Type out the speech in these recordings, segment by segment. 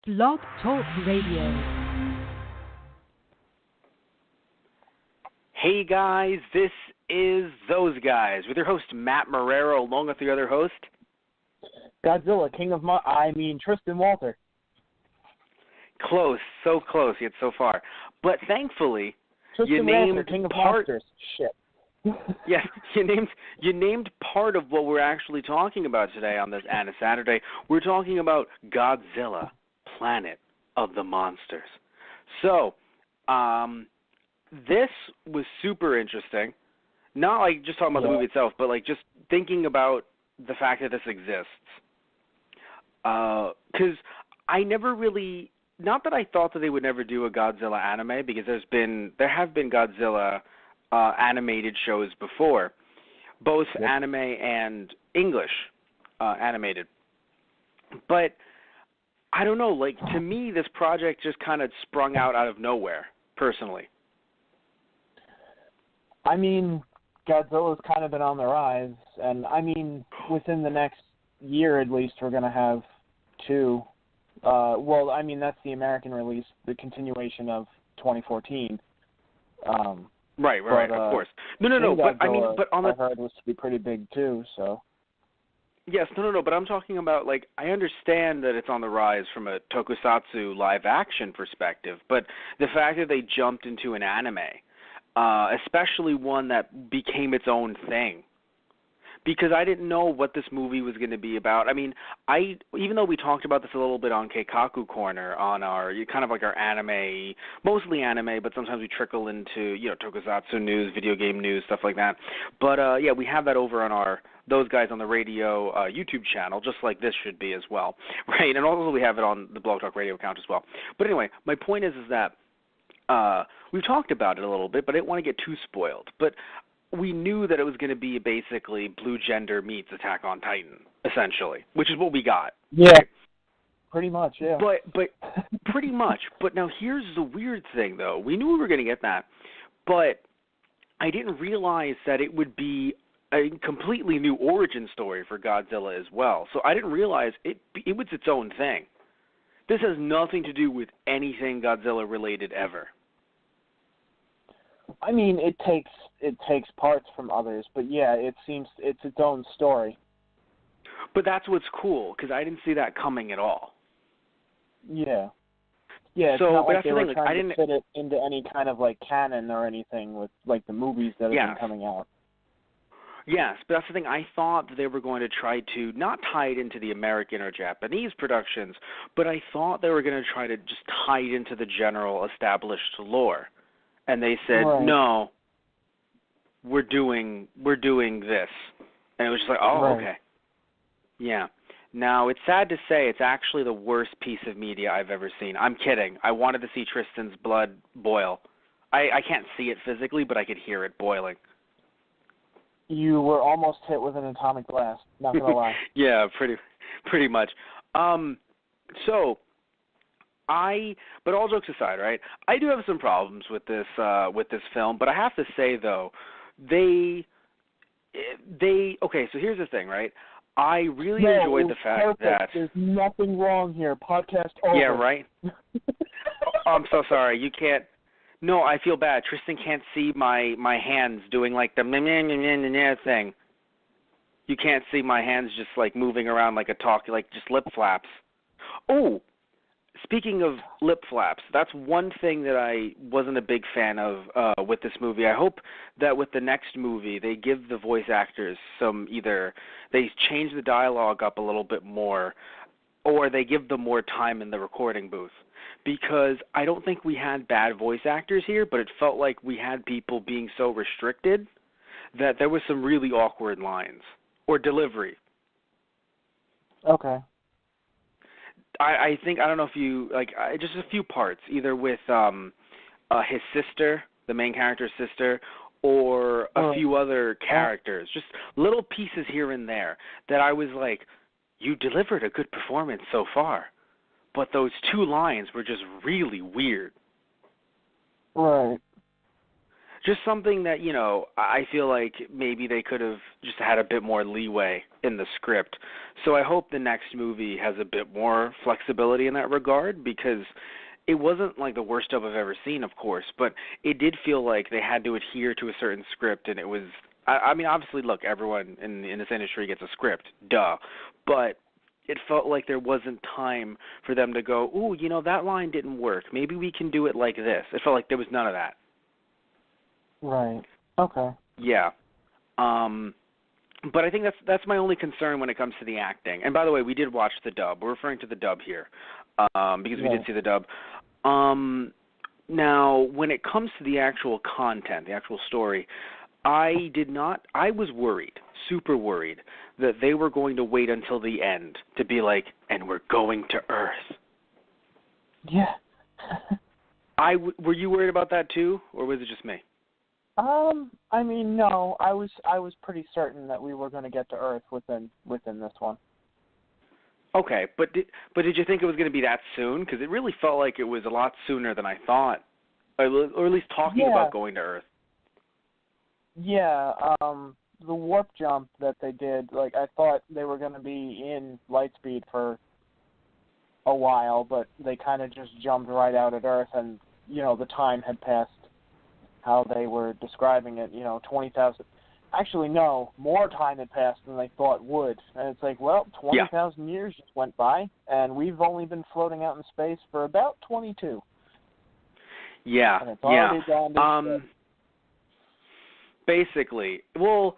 Blog Talk Radio. Hey guys, this is Those Guys with your host Matt Marrero, along with the other host, Godzilla, Tristan Walter. Close, so close, yet so far. But thankfully, Tristan you named Walter, King of part. Monsters. Shit. Yeah, you named part of what we're actually talking about today on this AniSaturday. We're talking about Godzilla, Planet of the Monsters. So, this was super interesting. Not like just talking about the movie itself, but like just thinking about the fact that this exists. Because I never really, not that I thought that they would never do a Godzilla anime, because there have been Godzilla animated shows before, both anime and English animated. But I don't know, like to me this project just kind of sprung out of nowhere, personally. I mean, Godzilla's kind of been on the rise, and I mean, within the next year at least, we're going to have two. Well, I mean, that's the American release, the continuation of 2014. Right, of course. No, but I mean, but on the... I heard was to be pretty big too, so... Yes, no, but I'm talking about, like, I understand that it's on the rise from a tokusatsu live-action perspective, but the fact that they jumped into an anime, especially one that became its own thing, because I didn't know what this movie was going to be about. I mean, even though we talked about this a little bit on Keikaku Corner, on our kind of like our anime, mostly anime, but sometimes we trickle into, tokusatsu news, video game news, stuff like that. But, we have that over on our Those Guys on the Radio YouTube channel, just like this should be as well, right? And also we have it on the Blog Talk Radio account as well. But anyway, my point is that we've talked about it a little bit, but I didn't want to get too spoiled. But we knew that it was going to be basically Blue Gender meets Attack on Titan, essentially, which is what we got. Yeah, pretty much, yeah. But pretty much. But now here's the weird thing, though. We knew we were going to get that, but I didn't realize that it would be a completely new origin story for Godzilla as well. So I didn't realize it was its own thing. This has nothing to do with anything Godzilla related ever. I mean, it takes parts from others, but yeah, it seems it's its own story. But that's what's cool, because I didn't see that coming at all. Yeah. Yeah, it's so, not but like they were trying to fit it into any kind of like canon or anything with like the movies that have been coming out. Yes, but that's the thing. I thought that they were going to try to not tie it into the American or Japanese productions, but I thought they were going to try to just tie it into the general established lore. And they said, no, we're doing this. And it was just like, okay. Yeah. Now, it's sad to say it's actually the worst piece of media I've ever seen. I'm kidding. I wanted to see Tristan's blood boil. I can't see it physically, but I could hear it boiling. You were almost hit with an atomic blast, not going to lie. Yeah, pretty much. But all jokes aside, right? I do have some problems with this film, but I have to say though, okay. So here's the thing, right? I really enjoyed the fact that there's nothing wrong here. Podcast over. Yeah, right. I'm so sorry. You can't. No, I feel bad. Tristan can't see my hands doing like the thing. You can't see my hands just like moving around like like just lip flaps. Oh. Speaking of lip flaps, that's one thing that I wasn't a big fan of with this movie. I hope that with the next movie they give the voice actors they change the dialogue up a little bit more, or they give them more time in the recording booth. Because I don't think we had bad voice actors here, but it felt like we had people being so restricted that there was some really awkward lines or delivery. Okay. I think, I don't know if you, just a few parts, either with his sister, the main character's sister, or a few other characters, just little pieces here and there that I was like, you delivered a good performance so far, but those two lines were just really weird. Right. Just something that, I feel like maybe they could have just had a bit more leeway in the script. So I hope the next movie has a bit more flexibility in that regard, because it wasn't like the worst dub I've ever seen, of course, but it did feel like they had to adhere to a certain script, and it was, I mean, obviously, look, everyone in this industry gets a script, duh, but it felt like there wasn't time for them to go, ooh, that line didn't work. Maybe we can do it like this. It felt like there was none of that. Right. Okay. Yeah. But I think that's my only concern when it comes to the acting. And by the way, we did watch the dub. We're referring to the dub here, because we did see the dub. Now, when it comes to the actual content, the actual story, I was worried, super worried, that they were going to wait until the end to be like, and we're going to Earth. Yeah. Were you worried about that too, or was it just me? I mean, no. I was pretty certain that we were going to get to Earth within this one. Okay, but did you think it was going to be that soon? Because it really felt like it was a lot sooner than I thought, or at least talking about going to Earth. Yeah, the warp jump that they did, like, I thought they were going to be in Lightspeed for a while, but they kind of just jumped right out at Earth, and, the time had passed how they were describing it, 20,000. Actually, no, more time had passed than they thought would. And it's like, well, 20,000 years just went by, and we've only been floating out in space for about 22. Yeah, and it's already gone to basically. Well,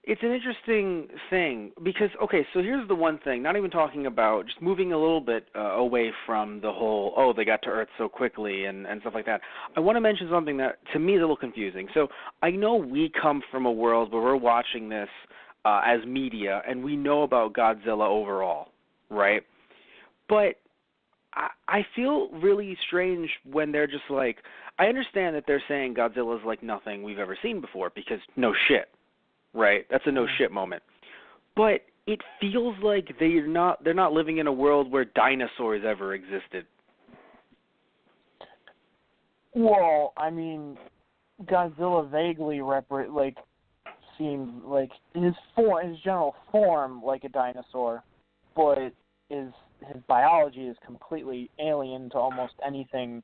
it's an interesting thing because, okay, so here's the one thing, not even talking about, just moving a little bit away from the whole, they got to Earth so quickly and stuff like that. I want to mention something that, to me, is a little confusing. So I know we come from a world where we're watching this as media, and we know about Godzilla overall, right? But I feel really strange when they're just like, I understand that they're saying Godzilla's like nothing we've ever seen before because no shit. Right, that's a no shit moment. But it feels like they're not living in a world where dinosaurs ever existed. Well, I mean, Godzilla vaguely seemed like his general form like a dinosaur, but his biology is completely alien to almost anything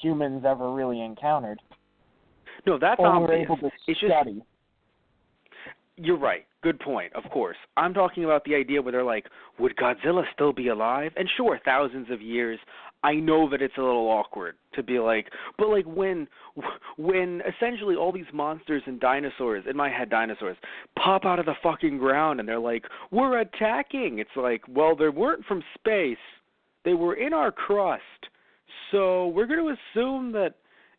humans ever really encountered. No, that's or obvious. Were able to study. You're right. Good point, of course. I'm talking about the idea where they're like, would Godzilla still be alive? And sure, thousands of years, I know that it's a little awkward to be like, but like when essentially all these monsters and dinosaurs, in my head dinosaurs, pop out of the fucking ground and they're like, we're attacking. It's like, well, they weren't from space. They were in our crust. So we're going to assume that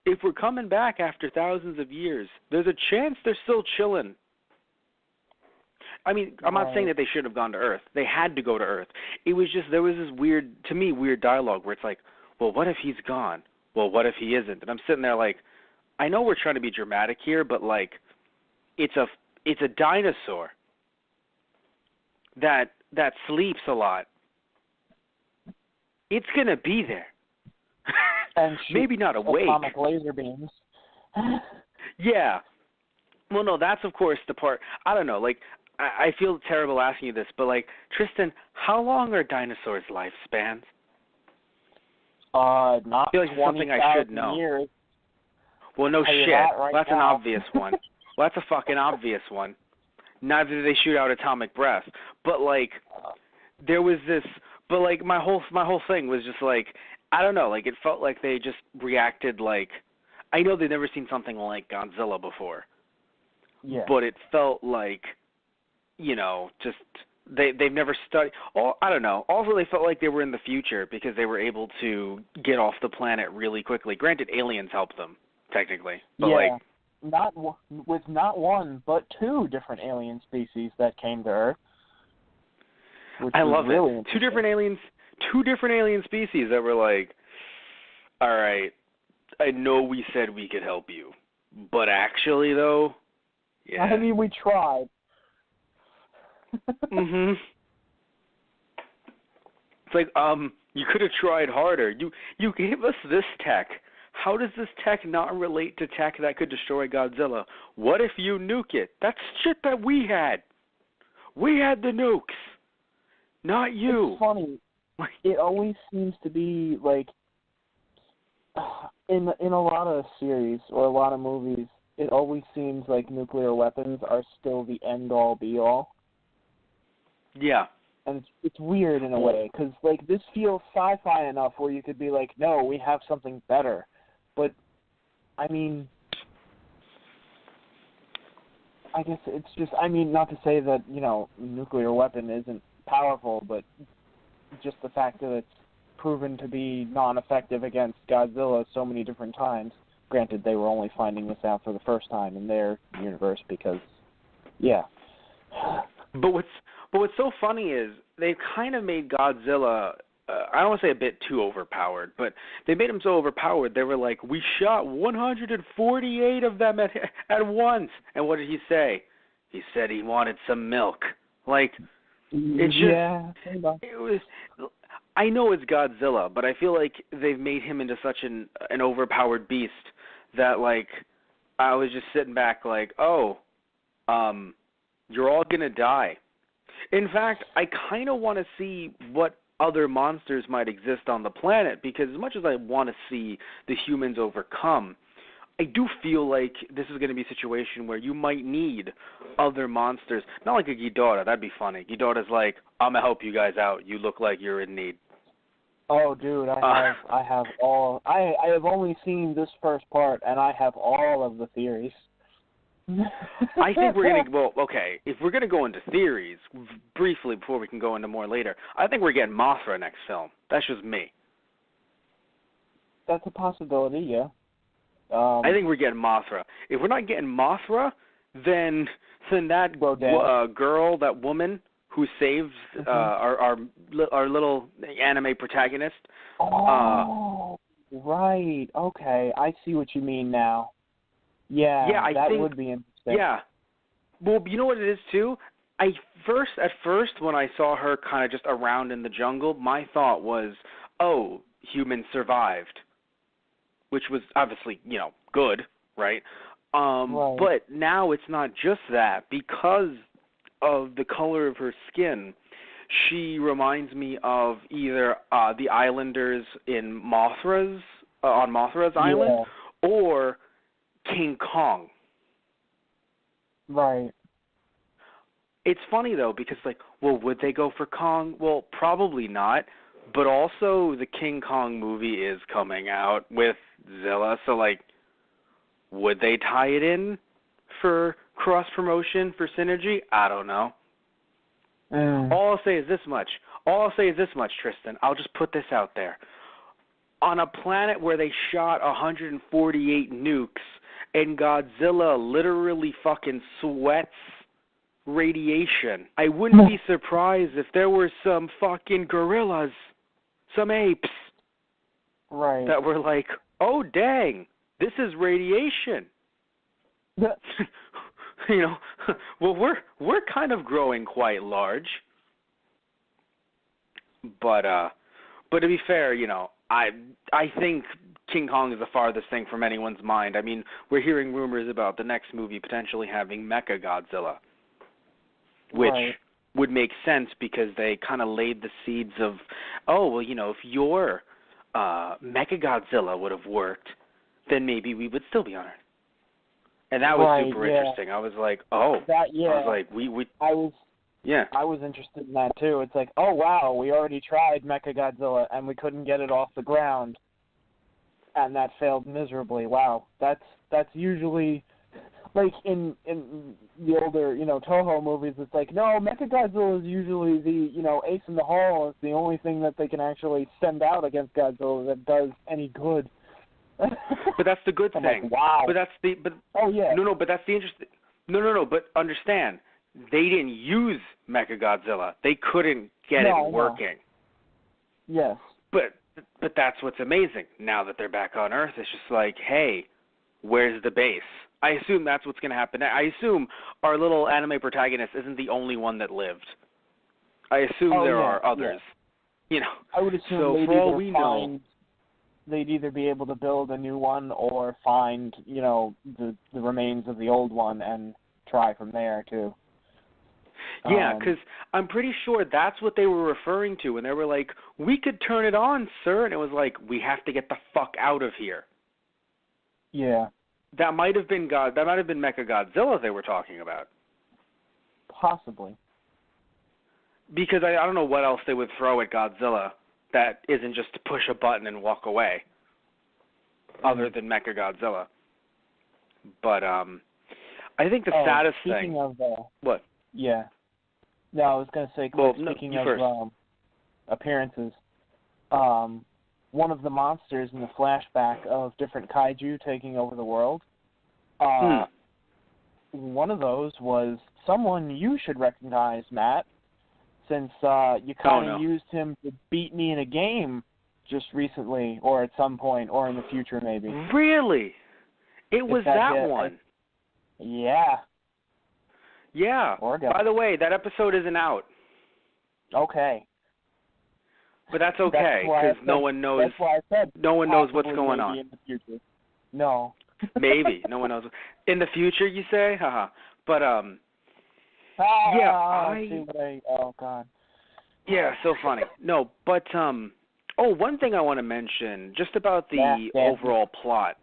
if we're coming back after thousands of years, there's a chance they're still chilling. I mean, I'm not saying that they should have gone to Earth. They had to go to Earth. It was just, there was this weird dialogue where it's like, well, what if he's gone? Well, what if he isn't? And I'm sitting there like, I know we're trying to be dramatic here, but like, it's a dinosaur that sleeps a lot. It's going to be there. And maybe not awake. Atomic laser beams. Yeah. Well, no, that's of course the part. I don't know. Like, I feel terrible asking you this, but like, Tristan, how long are dinosaurs' lifespans? Not I feel like it's something I should know. Years. Well, no shit. That's now. an obvious one. Well, that's a fucking obvious one. Neither do they shoot out atomic breath. But like, there was this. But like, my whole thing was just like, I don't know. Like, it felt like they just reacted like. I know they've never seen something like Godzilla before. Yeah. But it felt like, just they've never studied. I don't know. Also, they felt like they were in the future because they were able to get off the planet really quickly. Granted, aliens helped them technically, but not one but two different alien species that came to Earth. I love it. Two different alien species that were like, all right, I know we said we could help you, but actually though. Yeah. I mean, we tried. Mhm. It's like, you could have tried harder. You gave us this tech. how does this tech not relate to tech that could destroy Godzilla? What if you nuke it? That's shit that we had. We had the nukes, not you. It's funny. It always seems to be like in a lot of series or a lot of movies, it always seems like nuclear weapons are still the end-all, be-all. Yeah. And it's weird in a way, because like this feels sci-fi enough where you could be like, no, we have something better. But, I mean, I guess it's just, I mean, not to say that, you know, nuclear weapon isn't powerful, but just the fact that it's proven to be non-effective against Godzilla so many different times. Granted, they were only finding this out for the first time in their universe because, yeah. But what's so funny is they've kind of made Godzilla, I don't want to say a bit too overpowered, but they made him so overpowered, they were like, we shot 148 of them at once. And what did he say? He said he wanted some milk. Like, it's just, yeah, it was, I know it's Godzilla, but I feel like they've made him into such an overpowered beast that, like, I was just sitting back like, oh, you're all going to die. In fact, I kind of want to see what other monsters might exist on the planet, because as much as I want to see the humans overcome, I do feel like this is going to be a situation where you might need other monsters. Not like a Ghidorah. That'd be funny. Ghidorah's like, I'm going to help you guys out. You look like you're in need. Oh, dude, I have only seen this first part, and I have all of the theories. I think we're going to, well, okay, if we're going to go into theories, briefly before we can go into more later, I think we're getting Mothra next film. That's just me. That's a possibility, yeah. I think we're getting Mothra. If we're not getting Mothra, then that girl, that woman who saves our little anime protagonist. Oh, right. Okay, I see what you mean now. Yeah, that would be interesting. Yeah. Well, you know what it is, too? At first, when I saw her kind of just around in the jungle, my thought was, oh, humans survived, which was obviously, you know, good, right? Right. But now it's not just that. Because of the color of her skin, she reminds me of either the islanders in on Mothra's island, or King Kong. Right. It's funny, though, because, like, well, would they go for Kong? Well, probably not. But also, the King Kong movie is coming out with Zilla, so, like, would they tie it in for cross-promotion, for synergy? I don't know. All I'll say is this much, Tristan. I'll just put this out there. On a planet where they shot 148 nukes, and Godzilla literally fucking sweats radiation, I wouldn't be surprised if there were some fucking gorillas, some apes, right, that were like, oh, dang, this is radiation. You know, well, we're kind of growing quite large. But to be fair, you know, I think King Kong is the farthest thing from anyone's mind. I mean, we're hearing rumors about the next movie potentially having Mecha Godzilla, which would make sense because they kind of laid the seeds of, oh, well, you know, if your Mecha Godzilla would have worked, then maybe we would still be on Earth. And that was super interesting. I was like, oh. I was like, I was interested in that too. It's like, oh wow, we already tried Mechagodzilla and we couldn't get it off the ground, and that failed miserably. Wow, that's usually like in the older, you know, Toho movies. It's like, no, Mechagodzilla is usually the, you know, ace in the hole. It's the only thing that they can actually send out against Godzilla that does any good. But that's the good thing. Like, wow. But that's the but that's the interesting. No. But understand, they didn't use Mechagodzilla. They couldn't get it working. No. Yes. But that's what's amazing. Now that they're back on Earth, it's just like, hey, where's the base? I assume that's what's going to happen. I assume our little anime protagonist isn't the only one that lived. I assume there are others. Yeah. You know. I would assume so maybe for all we know. they'd either be able to build a new one or find, the remains of the old one and try from there too. Yeah, because I'm pretty sure that's what they were referring to when they were like, "We could turn it on, sir," and it was like, "We have to get the fuck out of here." Yeah. That might have been Mechagodzilla they were talking about. Possibly. Because I don't know what else they would throw at Godzilla that isn't just to push a button and walk away, other than Mechagodzilla. But I think the saddest thing. Speaking of what? Yeah. No, I was going to say, speaking of appearances, one of the monsters in the flashback of different kaiju taking over the world, one of those was someone you should recognize, Matt, since you kind of used him to beat me in a game just recently, or at some point, or in the future maybe. Really? It was that one. Yeah. Yeah. By the way, that episode isn't out. Okay. But that's okay, because no one knows. That's why I said no one knows what's going on. In the future. No. Maybe no one knows. In the future, you say? Haha. But oh God. Yeah, so funny. No, but one thing I want to mention just about the overall plot.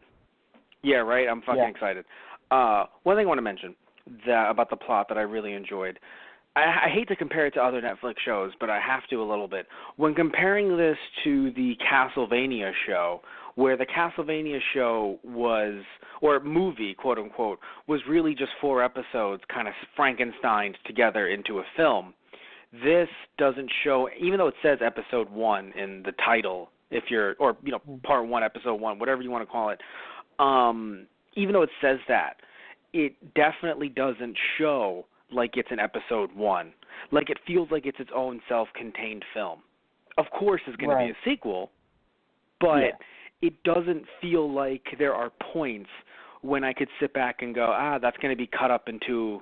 Yeah, right. I'm fucking excited. One thing I want to mention about the plot that I really enjoyed. I hate to compare it to other Netflix shows, but I have to a little bit. When comparing this to the Castlevania show, where the Castlevania show was, or movie, quote unquote, was really just 4 episodes kind of Frankensteined together into a film, this doesn't show, even though it says episode 1 in the title, part 1, episode 1, whatever you want to call it, even though it says that, it definitely doesn't show like it's an episode 1. Like, it feels like it's its own self-contained film. Of course there's going to be a sequel, but it doesn't feel like there are points when I could sit back and go, that's going to be cut up into,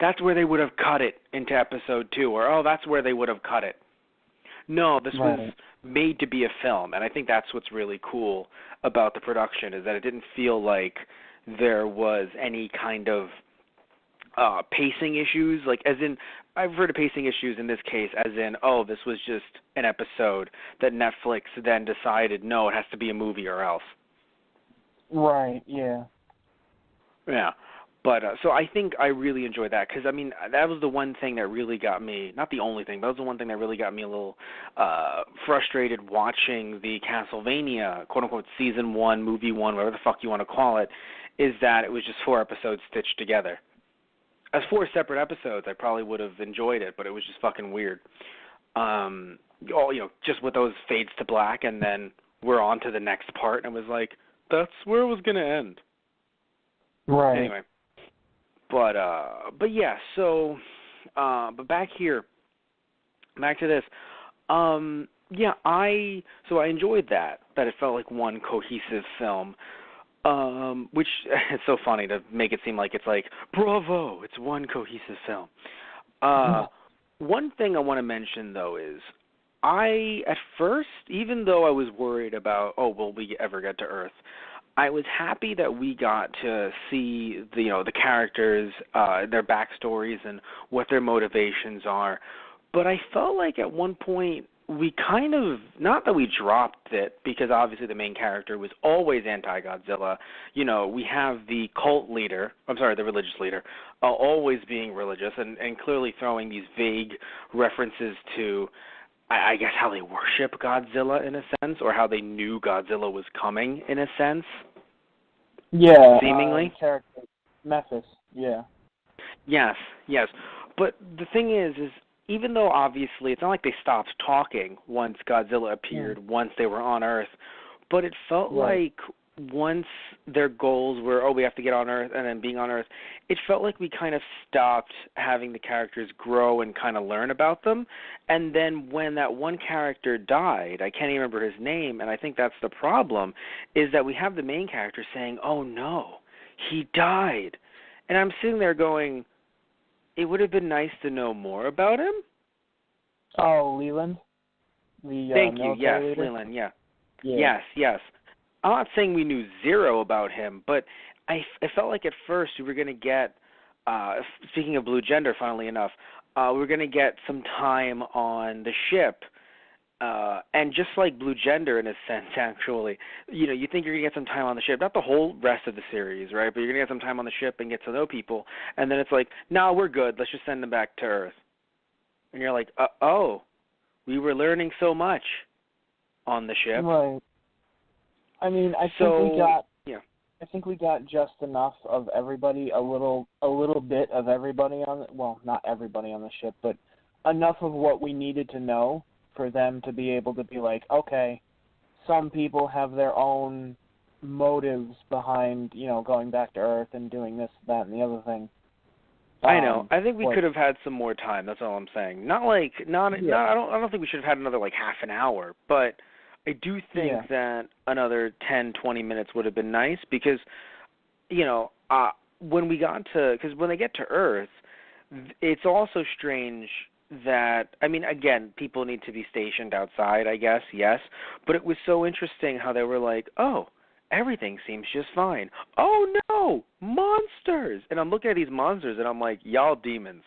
that's where they would have cut it into episode 2, or, that's where they would have cut it. No, this was made to be a film, and I think that's what's really cool about the production, is that it didn't feel like there was any kind of pacing issues, like as in, I've heard of pacing issues in this case as in, this was just an episode that Netflix then decided, no, it has to be a movie or else. Right, yeah. Yeah, but so I think I really enjoyed that, because, that was the one thing that really got me, not the only thing, but that was the one thing that really got me a little frustrated watching the Castlevania, quote-unquote, Season 1, Movie 1, whatever the fuck you want to call it, is that it was just 4 episodes stitched together. As 4 separate episodes, I probably would have enjoyed it, but it was just fucking weird. Just with those fades to black, and then we're on to the next part, and it was like, that's where it was going to end. Right. Anyway. But yeah, so, but back to this. I enjoyed that it felt like one cohesive film. Which it's so funny to make it seem like it's like, bravo, it's one cohesive film. One thing I want to mention, though, is at first, even though I was worried about, will we ever get to Earth, I was happy that we got to see the characters, their backstories, and what their motivations are. But I felt like at one point, we kind of, not that we dropped it, because obviously the main character was always anti-Godzilla. We have the the religious leader, always being religious, and clearly throwing these vague references to, I guess, how they worship Godzilla in a sense, or how they knew Godzilla was coming in a sense. Yeah. Seemingly. Character, Memphis, yeah. Yes. But the thing is even though obviously it's not like they stopped talking once Godzilla appeared, once they were on Earth, but it felt like once their goals were, we have to get on Earth, and then being on Earth, it felt like we kind of stopped having the characters grow and kind of learn about them. And then when that one character died, I can't even remember his name, and I think that's the problem, is that we have the main character saying, oh no, he died. And I'm sitting there going, it would have been nice to know more about him. Oh, Leland? Thank you, yes, leader? Leland, yeah. Yes, yes. I'm not saying we knew zero about him, but I felt like at first we were going to get, speaking of Blue Gender, funnily enough, we were going to get some time on the ship. And just like Blue Gender in a sense, actually, you think you're going to get some time on the ship, not the whole rest of the series, right? But you're going to get some time on the ship and get to know people. And then it's like, no, we're good. Let's just send them back to Earth. And you're like, oh, we were learning so much on the ship. Right. I mean, I think we got just enough of everybody, a little bit of everybody not everybody on the ship, but enough of what we needed to know for them to be able to be like, okay, some people have their own motives behind, going back to Earth and doing this, that, and the other thing. I know. I think we could have had some more time. That's all I'm saying. I don't think we should have had another half an hour, but I do think that another 10, 20 minutes would have been nice because, when they get to Earth, it's also strange that, again, people need to be stationed outside, I guess, yes, but it was so interesting how they were like, oh, everything seems just fine. Oh, no, monsters! And I'm looking at these monsters, and I'm like, y'all demons.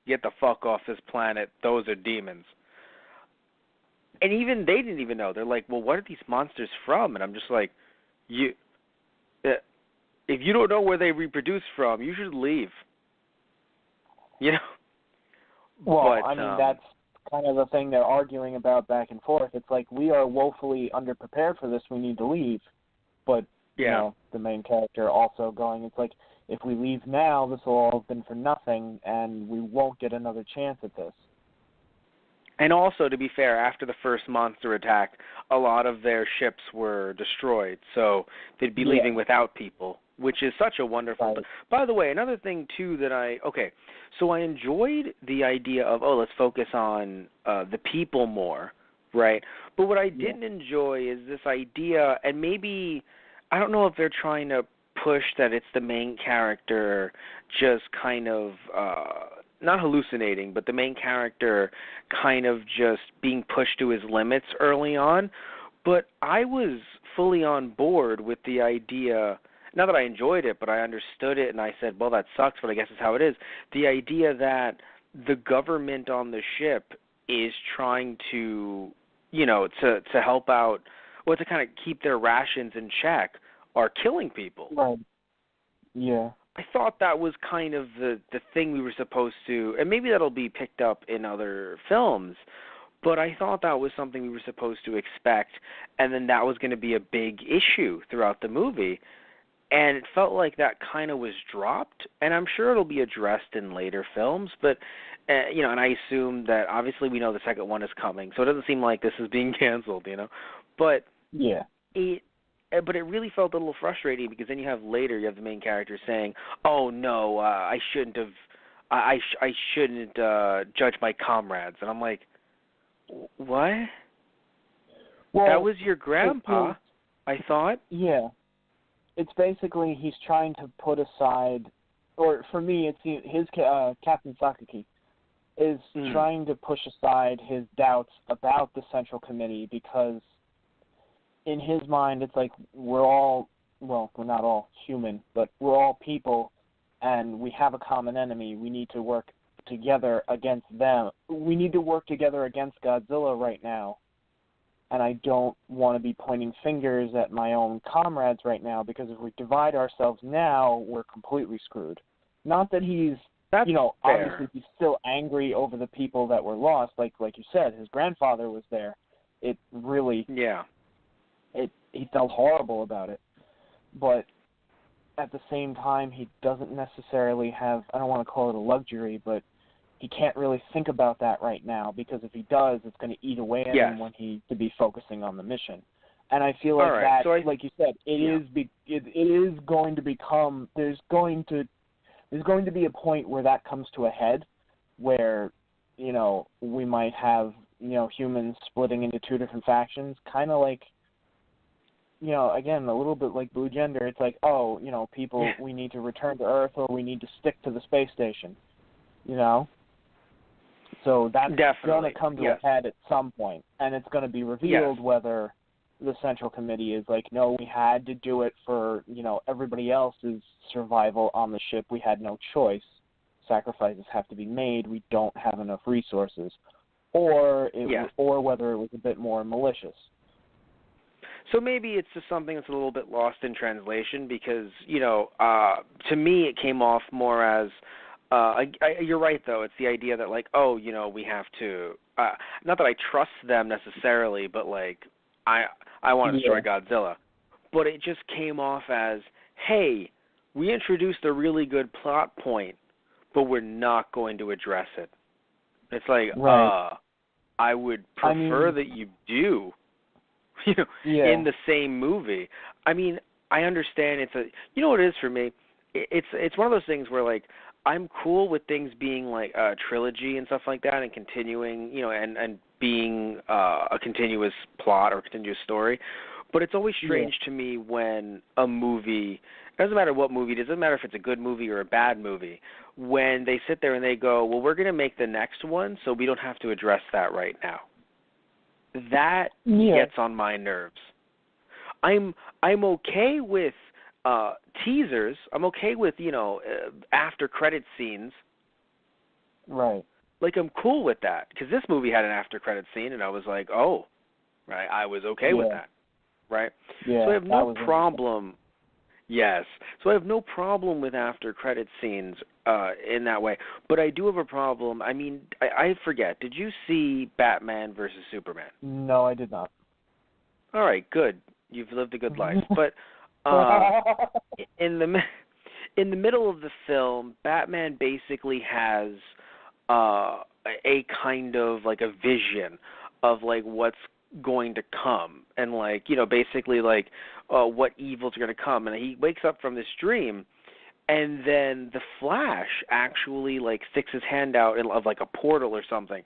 Get the fuck off this planet. Those are demons. And even they didn't even know. They're like, well, what are these monsters from? And I'm just like, if you don't know where they reproduce from, you should leave. Well, but, that's kind of the thing they're arguing about back and forth. It's like, we are woefully underprepared for this. We need to leave. But, the main character also going, it's like, if we leave now, this will all have been for nothing, and we won't get another chance at this. And also, to be fair, after the first monster attack, a lot of their ships were destroyed, so they'd be leaving without people, which is such a wonderful... Right. By the way, another thing, too, that I enjoyed the idea of, let's focus on the people more, right? But what I didn't enjoy is this idea, and maybe, I don't know if they're trying to push that it's the main character just kind of... not hallucinating, but the main character kind of just being pushed to his limits early on. But I was fully on board with the idea, not that I enjoyed it, but I understood it, and I said, well, that sucks, but I guess it's how it is. The idea that the government on the ship is trying to, to help out, to kind of keep their rations in check, are killing people. Right. Yeah. I thought that was kind of the thing we were supposed to, and maybe that'll be picked up in other films, but I thought that was something we were supposed to expect, and then that was going to be a big issue throughout the movie, and it felt like that kind of was dropped, and I'm sure it'll be addressed in later films, but, and I assume that obviously we know the second one is coming, so it doesn't seem like this is being canceled, but But it really felt a little frustrating because then you have the main character saying, "Oh no, I shouldn't judge my comrades," and I'm like, "What? Well, that was your grandpa," I thought. Yeah, it's basically he's trying to put aside, or for me, it's his Captain Sakaki is trying to push aside his doubts about the Central Committee because. In his mind, it's like we're all, well, we're not all human, but we're all people, and we have a common enemy. We need to work together against them. We need to work together against Godzilla right now, and I don't want to be pointing fingers at my own comrades right now, because if we divide ourselves now, we're completely screwed. Not that he's, obviously he's still angry over the people that were lost. Like you said, his grandfather was there. It really... Yeah. He felt horrible about it, but at the same time, he doesn't necessarily have, I don't want to call it a luxury, but he can't really think about that right now, because if he does, it's going to eat away at him when he to be focusing on the mission. And I feel like like you said, it is going to become, there's going to be a point where that comes to a head, where, we might have, humans splitting into two different factions, kind of like, again, a little bit like Blue Gender. It's like, people, we need to return to Earth or we need to stick to the space station, So that's going to come to a head at some point, and it's going to be revealed whether the Central Committee is like, no, we had to do it for, everybody else's survival on the ship. We had no choice. Sacrifices have to be made. We don't have enough resources. Or whether it was a bit more malicious. So maybe it's just something that's a little bit lost in translation because, to me it came off more as, you're right though, it's the idea that like, we have to, not that I trust them necessarily, but like, I want to destroy Godzilla. But it just came off as, hey, we introduced a really good plot point, but we're not going to address it. It's like, I would prefer that you do. In the same movie. I mean, I understand what it is for me? It's one of those things where, like, I'm cool with things being, like, a trilogy and stuff like that and continuing, and being a continuous plot or continuous story. But it's always strange to me when a movie, it doesn't matter what movie it is, it doesn't matter if it's a good movie or a bad movie, when they sit there and they go, well, we're going to make the next one so we don't have to address that right now. That gets on my nerves. I'm okay with teasers. I'm okay with after credit scenes. Right. Like I'm cool with that because this movie had an after credit scene, and I was like, oh, right. I was okay with that. Right. Yeah. So I have no problem. Yes. So I have no problem with after credit scenes in that way. But I do have a problem. I mean, I forget. Did you see Batman versus Superman? No, I did not. All right, good. You've lived a good life. But in the middle of the film, Batman basically has a kind of like a vision of like what's going to come and like basically like what evils are going to come, and he wakes up from this dream, and then the Flash actually like sticks his hand out of like a portal or something,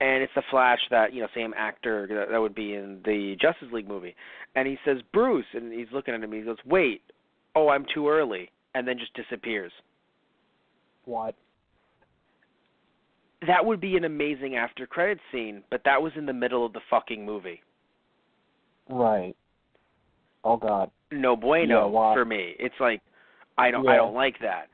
and it's the Flash that same actor that would be in the Justice League movie, and he says Bruce, and he's looking at him, and he goes, wait, oh, I'm too early, and then just disappears. What? That would be an amazing after credit scene, but that was in the middle of the fucking movie. Right. Oh God. No bueno for me. It's like I don't like that.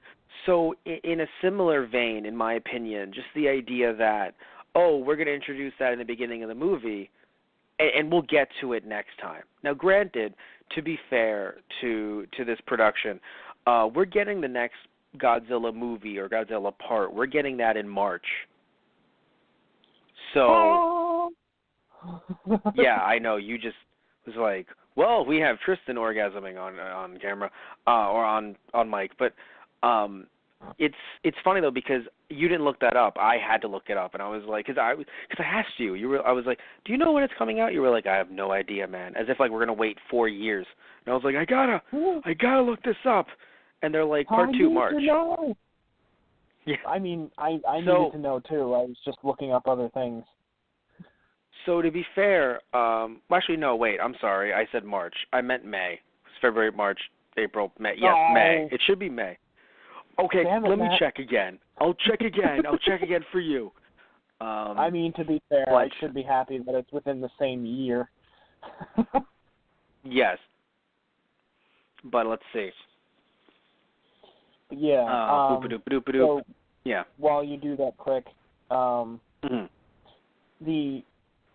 So in a similar vein, in my opinion, just the idea that we're going to introduce that in the beginning of the movie, and we'll get to it next time. Now, granted, to be fair to this production, we're getting the next Godzilla movie or Godzilla part. We're getting that in March. So, yeah, I know. You just was like, well, we have Tristan orgasming on camera or on mic. But it's funny, though, because you didn't look that up. I had to look it up. And I was like, because I asked you. I was like, do you know when it's coming out? You were like, I have no idea, man. As if like we're going to wait 4 years. And I was like, I gotta look this up. And they're like, part 2, March. Yeah. I mean, I needed to know, too. I was just looking up other things. So to be fair, actually, no, wait, I'm sorry. I said March. I meant May. It's February, March, April, May. Yes, May. It should be May. Okay, let me check again. I'll check again. I'll check again for you. I mean, to be fair, I should be happy that it's within the same year. Yes. But let's see. Yeah. So yeah. While you do that quick,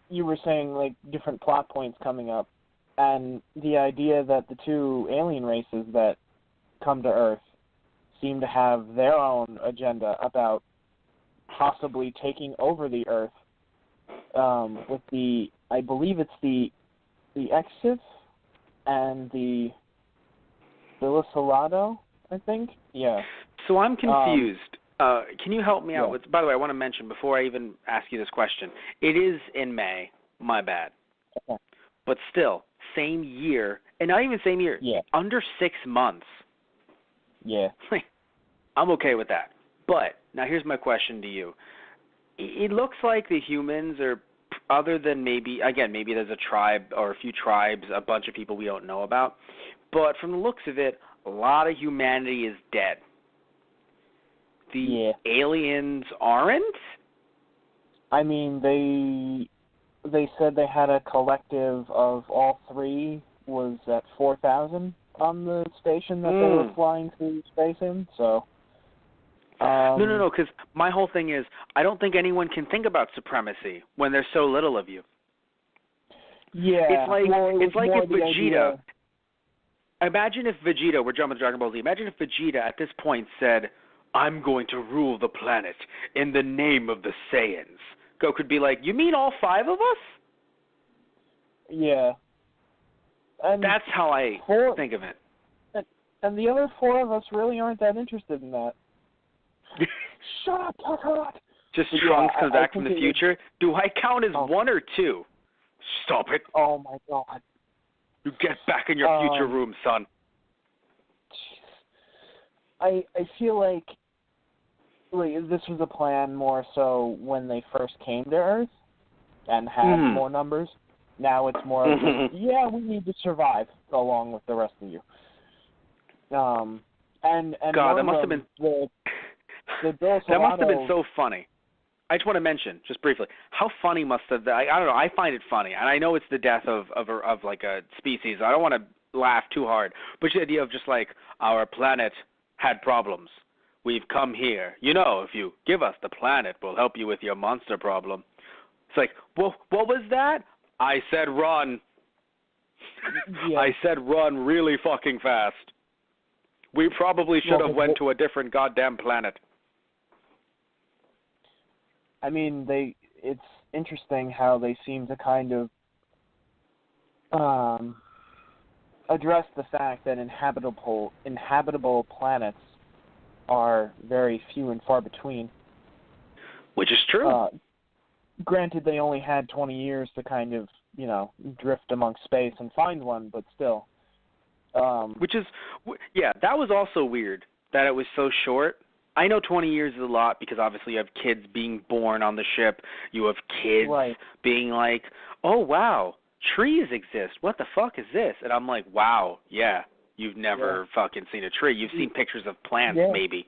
you were saying like different plot points coming up, and the idea that the two alien races that come to Earth seem to have their own agenda about possibly taking over the Earth with I believe it's the Exif and the Belisalado, I think. Yeah. So I'm confused. Can you help me out with? By the way, I want to mention before I even ask you this question. It is in May. My bad. Okay. But still, same year, and not even same year. Yeah. Under 6 months. Yeah. I'm okay with that. But now here's my question to you. It looks like the humans are, other than maybe there's a tribe or a few tribes, a bunch of people we don't know about. But from the looks of it, a lot of humanity is dead. The aliens aren't? I mean, they said they had a collective of all three was at 4,000 on the station that they were flying through space in. So. No, because my whole thing is I don't think anyone can think about supremacy when there's so little of you. Yeah, it's like if Vegeta. Imagine if Vegeta, we're jumping to Dragon Ball Z. Imagine if Vegeta at this point said, "I'm going to rule the planet in the name of the Saiyans." Goku could be like, "You mean all 5 of us?" Yeah. And that's how I think of it. And the other 4 of us really aren't that interested in that. Shut up, Kakarot! Just Trunks comes back from the future. Do I count as 1 or 2? Stop it. Oh, my God. You get back in your future room, son. I feel like this was a plan more so when they first came to Earth and had more numbers. Now it's more like, yeah, we need to survive along with the rest of you. And God, that must have been that must have been so funny. I just want to mention, just briefly, how funny must have I don't know. I find it funny, and I know it's the death of like a species. I don't want to laugh too hard, but the idea of just like our planet had problems. We've come here. You know, if you give us the planet, we'll help you with your monster problem. It's like, well, what was that? I said run. Yeah. I said run really fucking fast. We probably should have went to a different goddamn planet. I mean, it's interesting how they seem to kind of address the fact that inhabitable planets are very few and far between. Which is true. Granted, they only had 20 years to kind of, drift amongst space and find one, but still. Which is, that was also weird that it was so short. I know 20 years is a lot because obviously you have kids being born on the ship. You have kids being like, oh, wow, trees exist. What the fuck is this? And I'm like, wow, yeah, you've never fucking seen a tree. You've seen pictures of plants maybe.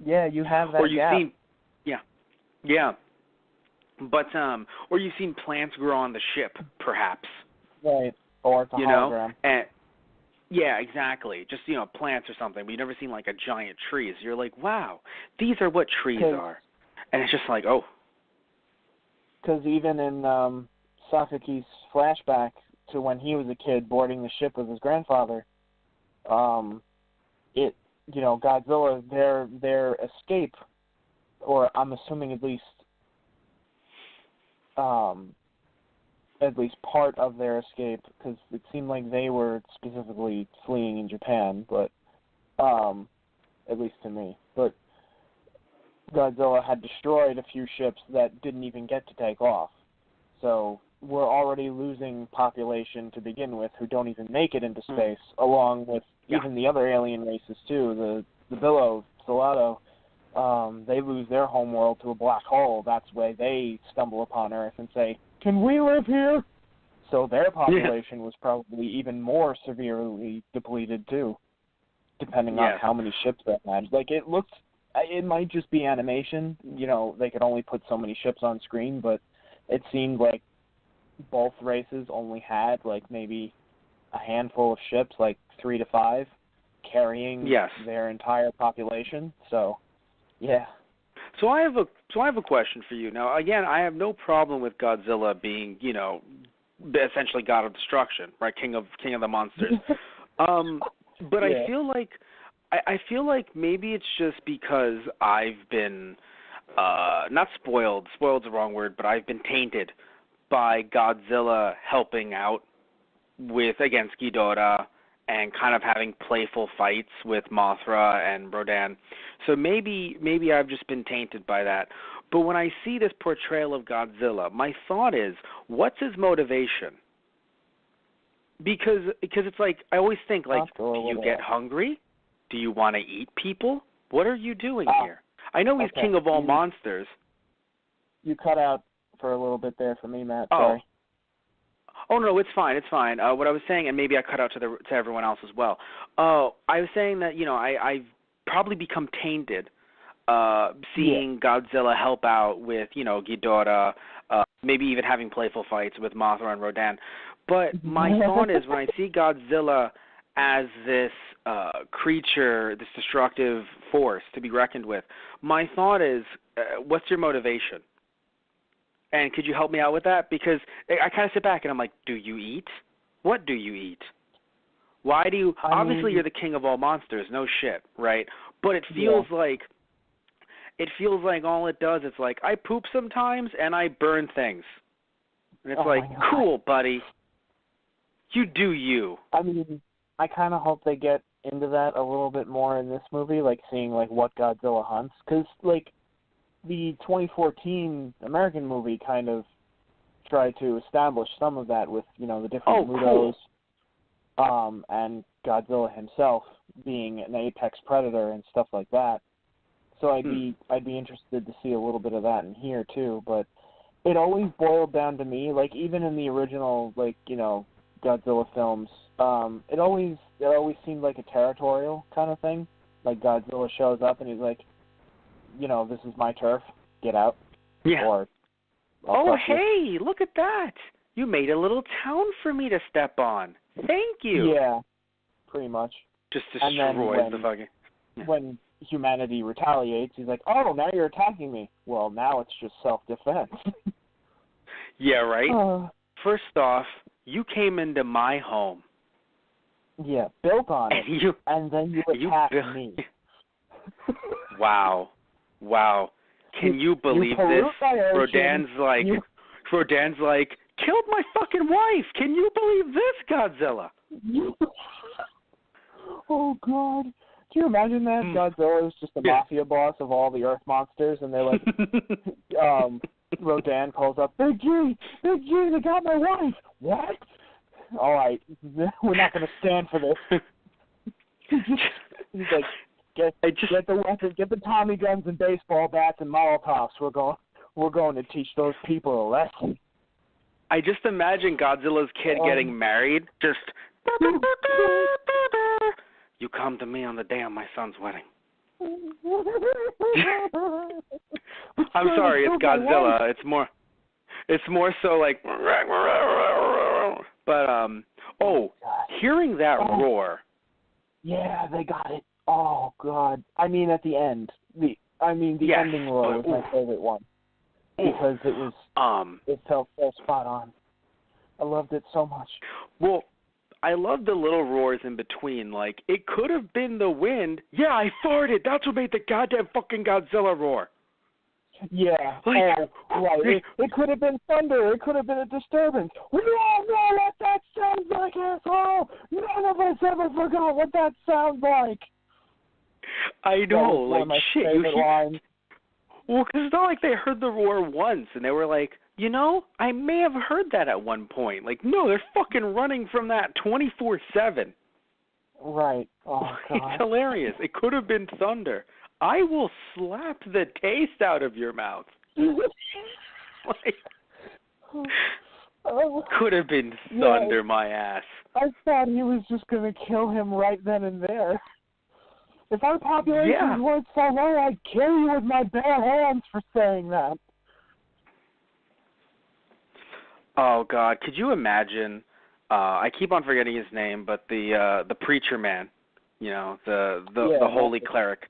Yeah, you have that. Or you've seen, yeah. But, or you've seen plants grow on the ship, perhaps. Right, or it's a hologram. And, yeah, exactly. Just, plants or something. But you've never seen, like, a giant tree. So you're like, wow, these are what trees are. And it's just like, oh. Because even in Sasuke's flashback to when he was a kid boarding the ship with his grandfather, Godzilla, their escape, or I'm assuming at least part of their escape, because it seemed like they were specifically fleeing in Japan, but at least to me. But Godzilla had destroyed a few ships that didn't even get to take off. So we're already losing population to begin with who don't even make it into space, along with even the other alien races too. The Billo, Solado, they lose their homeworld to a black hole. That's where they stumble upon Earth and say, can we live here? So their population was probably even more severely depleted too, depending on how many ships they had. Like, it might just be animation. They could only put so many ships on screen, but it seemed like both races only had like maybe a handful of ships, like 3 to 5, carrying their entire population. So, yeah. So I have a question for you. Now, again, I have no problem with Godzilla being, essentially god of destruction, right? King of the monsters. But I feel like maybe it's just because I've been not spoiled. Spoiled's the wrong word, but I've been tainted by Godzilla helping out against Ghidorah and kind of having playful fights with Mothra and Rodan. So maybe I've just been tainted by that. But when I see this portrayal of Godzilla, my thought is, what's his motivation? Because it's like, I always think, like, do you get hungry? Do you want to eat people? What are you doing here? I know he's king of all monsters. You cut out for a little bit there for me, Matt. Sorry. Oh, no, it's fine. It's fine. What I was saying, and maybe I cut out to everyone else as well. I was saying that, I've probably become tainted seeing Godzilla help out with, Ghidorah maybe even having playful fights with Mothra and Rodan. But my thought is, when I see Godzilla as this creature, this destructive force to be reckoned with, my thought is, what's your motivation? And could you help me out with that? Because I kind of sit back and I'm like, do you eat? What do you eat? Why do you... Obviously, you're the king of all monsters, no shit, right? But it feels like... It feels like all it does is like, I poop sometimes and I burn things. And it's like, cool, buddy. You do you. I mean, I kind of hope they get into that a little bit more in this movie, like seeing like what Godzilla hunts. Because, like, the 2014 American movie kind of tried to establish some of that with, you know, the different Mutos, and Godzilla himself being an apex predator and stuff like that. So I'd be interested to see a little bit of that in here too. But it always boiled down to me, like even in the original, like, you know, Godzilla films, it always seemed like a territorial kind of thing. Like Godzilla shows up and he's like, you know, this is my turf, get out. Yeah. Or, hey, look at that! You made a little town for me to step on. Thank you. Yeah, pretty much. Just destroys the fucking... Yeah. When humanity retaliates, he's like, oh, now you're attacking me. Well, now it's just self-defense. Yeah, right? First off, you came into my home. Yeah, built on it. And then you attacked me. Wow. Can you believe this? Rodan's like, killed my fucking wife. Can you believe this, Godzilla? Oh, God. Can you imagine that? Godzilla is just the mafia boss of all the Earth monsters, and they're like, Rodan calls up, Big G, they got my wife. What? All right, we're not going to stand for this. He's like, get the weapons, get the Tommy guns and baseball bats and Molotovs. We're going to teach those people a lesson. I just imagine Godzilla's kid getting married, just... You come to me on the day of my son's wedding. I'm sorry, it's Godzilla. It's more so like... But, hearing that roar... Yeah, they got it. Oh, God. I mean, at the end. The ending roar was my favorite one. Because it was... it felt so spot on. I loved it so much. Well... I love the little roars in between. Like, it could have been the wind. Yeah, I farted. That's what made the goddamn fucking Godzilla roar. Yeah. Right. It could have been thunder. It could have been a disturbance. We all know what that sounds like, asshole. None of us ever forgot what that sounds like. I know. Like, shit. Well, because it's not like they heard the roar once and they were like, you know, I may have heard that at one point. Like, no, they're fucking running from that 24/7. Right. Oh, God. It's hilarious. It could have been thunder. I will slap the taste out of your mouth. Like, could have been thunder, my ass. I thought he was just going to kill him right then and there. If our population weren't so low, I'd kill you with my bare hands for saying that. Oh, God. Could you imagine, I keep on forgetting his name, but the preacher man, you know, the holy cleric.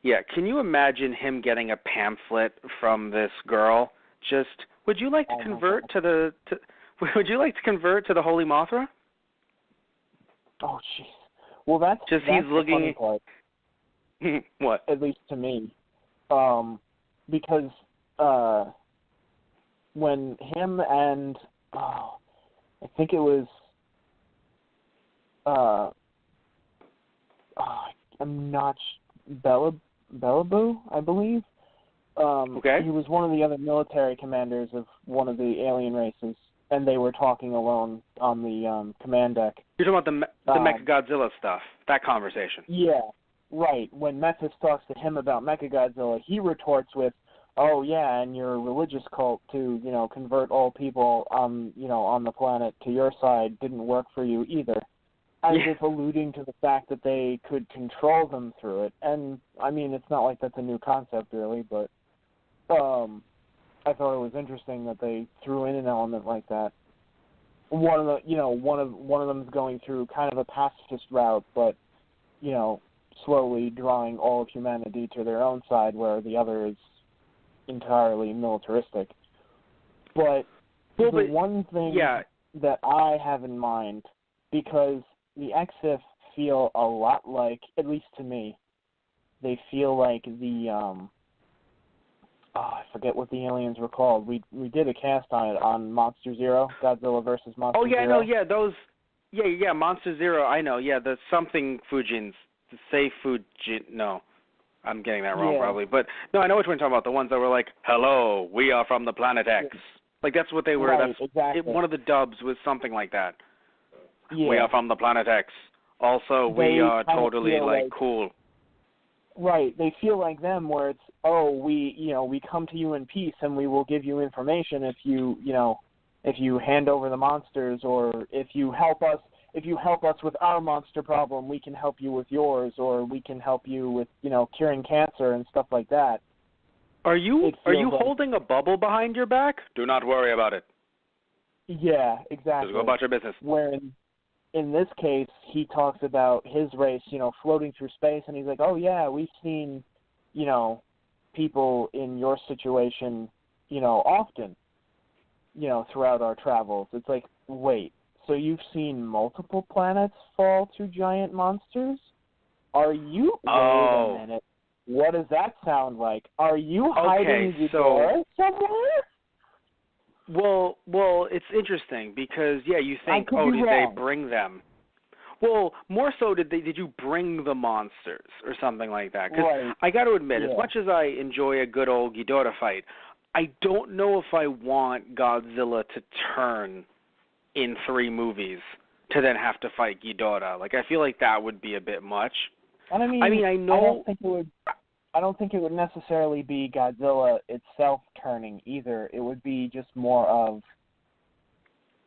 Yeah, can you imagine him getting a pamphlet from this girl? Just, would you like to convert to the the Holy Mothra? Oh, jeez. Well, that's he's looking. The funny part. What? At least to me, because when him and I think it was I'm not Bellaboo, I believe. He was one of the other military commanders of one of the alien races, and they were talking alone on the command deck. You're talking about the Mechagodzilla stuff, that conversation. Yeah, right. When Mephis talks to him about Mechagodzilla, he retorts with, oh yeah, and your religious cult to, you know, convert all people on the planet to your side didn't work for you either. As if alluding to the fact that they could control them through it. And I mean, it's not like that's a new concept really, but I thought it was interesting that they threw in an element like that. One of them is going through kind of a pacifist route, but slowly drawing all of humanity to their own side, where the other is entirely militaristic. But the one thing that I have in mind, because the Exif feel a lot like, at least to me, they feel like the I forget what the aliens were called. We did a cast on it on Monster Zero, Godzilla versus Monster Zero. Oh yeah, no, yeah, those, yeah, Monster Zero. I know, yeah, the something Fujins, the Sei Fujin. No, I'm getting that wrong probably, but no, I know which one you're talking about. The ones that were like, "Hello, we are from the planet X." Like that's what they were. Right, that's exactly. one of the dubs was something like that. Yeah. We are from the planet X. Also, we are totally like cool. Right, they feel like them, where it's, we come to you in peace and we will give you information if you hand over the monsters, or if you help us with our monster problem, we can help you with yours, or we can help you with curing cancer and stuff like that. Are you holding a bubble behind your back? Do not worry about it. Yeah, exactly. Just go about your business. Where in this case, he talks about his race, floating through space, and he's like, oh yeah, we've seen, people in your situation, often, throughout our travels. It's like, wait, so you've seen multiple planets fall to giant monsters? Wait a minute. What does that sound like? Are you hiding Ghidorah somewhere? Well, it's interesting because you think, did they bring them? Well, more so, did you bring the monsters or something like that? Because I got to admit, as much as I enjoy a good old Ghidorah fight, I don't know if I want Godzilla to turn in 3 movies to then have to fight Ghidorah. Like, I feel like that would be a bit much. And I know. I don't think it would necessarily be Godzilla itself turning either. It would be just more of,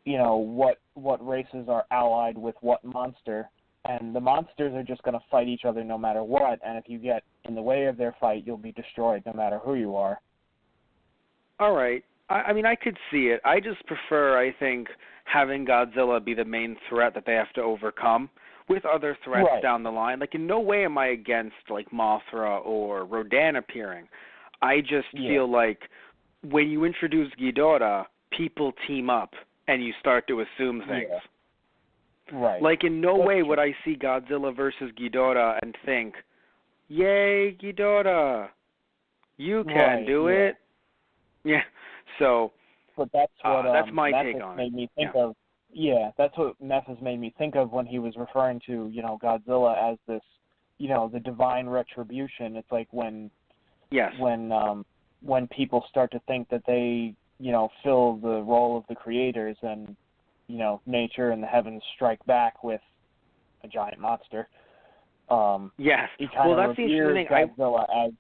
what races are allied with what monster, and the monsters are just going to fight each other no matter what, and if you get in the way of their fight, you'll be destroyed no matter who you are. All right. I could see it. I just prefer, I think, having Godzilla be the main threat that they have to overcome, with other threats down the line. Like, in no way am I against, like, Mothra or Rodan appearing. I just feel like when you introduce Ghidorah, people team up and you start to assume things. Yeah. Right. Like, in no way would I see Godzilla versus Ghidorah and think, yay, Ghidorah, you can do it. Yeah, so but that's what that's my take on made it. Me think of. Yeah, that's what Nephis made me think of when he was referring to, Godzilla as this, the divine retribution. It's like when people start to think that they, fill the role of the creators, and, nature and the heavens strike back with a giant monster. Yes. He kind of that's the interesting thing. Godzilla as,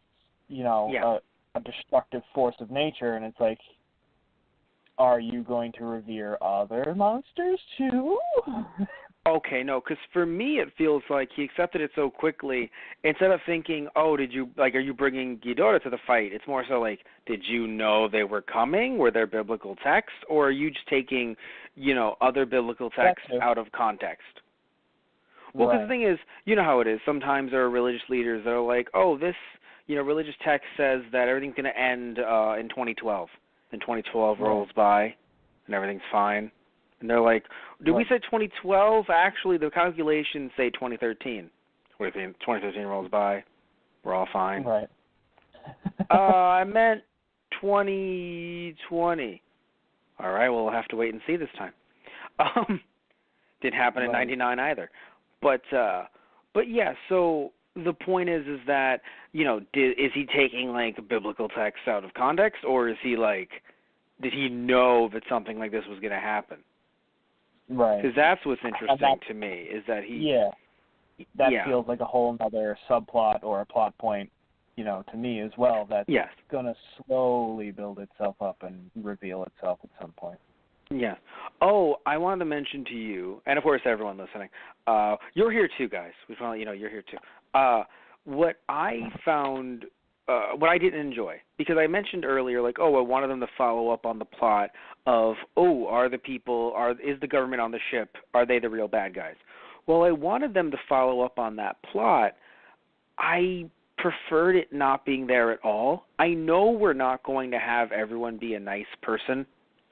a destructive force of nature, and it's like, are you going to revere other monsters too? Okay, no, because for me it feels like he accepted it so quickly. Instead of thinking, are you bringing Ghidorah to the fight? It's more so like, did you know they were coming? Were there biblical texts? Or are you just taking, other biblical texts out of context? Well, because the thing is, you know how it is. Sometimes there are religious leaders that are like, this, religious text says that everything's going to end in 2012. And 2012 rolls by, and everything's fine. And they're like, did we say 2012? Actually, the calculations say 2013. 2013 rolls by. We're all fine. Right. I meant 2020. All right, we'll have to wait and see this time. Didn't happen in 99 either. But yeah, so the point is that, is he taking, like, biblical texts out of context, or is he, like, did he know that something like this was going to happen? Right. Because that's what's interesting to me, is that he... Yeah. That feels like a whole other subplot or a plot point, to me as well, that's going to slowly build itself up and reveal itself at some point. Yeah. Oh, I wanted to mention to you, and of course everyone listening, you're here too, guys. We finally, you're here too. What I found what I didn't enjoy, because I mentioned earlier, like, I wanted them to follow up on the plot of, is the government on the ship, are they the real bad guys? Well, I wanted them to follow up on that plot. I preferred it not being there at all. I know we're not going to have everyone be a nice person.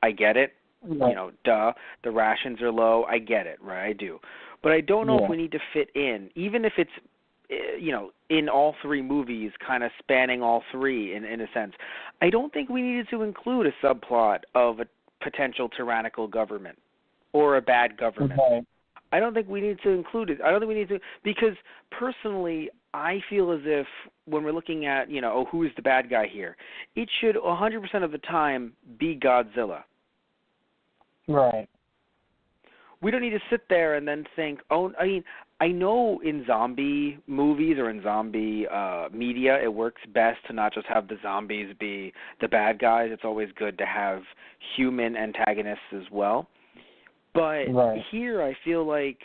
I get it. Right. Duh. The rations are low. I get it, right? I do. But I don't know if we need to fit in, even if it's, in all three movies, kind of spanning all three in a sense. I don't think we needed to include a subplot of a potential tyrannical government or a bad government. Okay. I don't think we need to include it. I don't think we need to, because personally, I feel as if when we're looking at, who is the bad guy here, it should 100% of the time be Godzilla. Right. We don't need to sit there and then think, I know in zombie movies or in zombie media, it works best to not just have the zombies be the bad guys. It's always good to have human antagonists as well. But here I feel like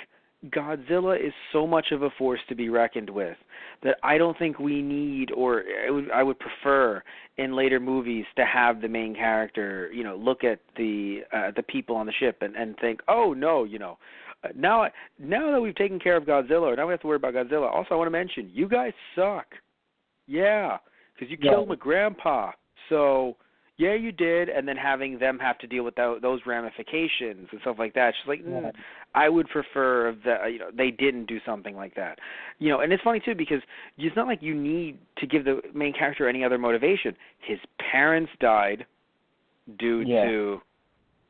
Godzilla is so much of a force to be reckoned with that I don't think we need, or I would prefer in later movies to have the main character, look at the people on the ship and think, oh no, now that we've taken care of Godzilla, now we have to worry about Godzilla. Also, I want to mention, you guys suck. Yeah, because you killed my grandpa. So yeah, you did, and then having them have to deal with those ramifications and stuff like that. She's like, I would prefer that they didn't do something like that. And it's funny too, because it's not like you need to give the main character any other motivation. His parents died due to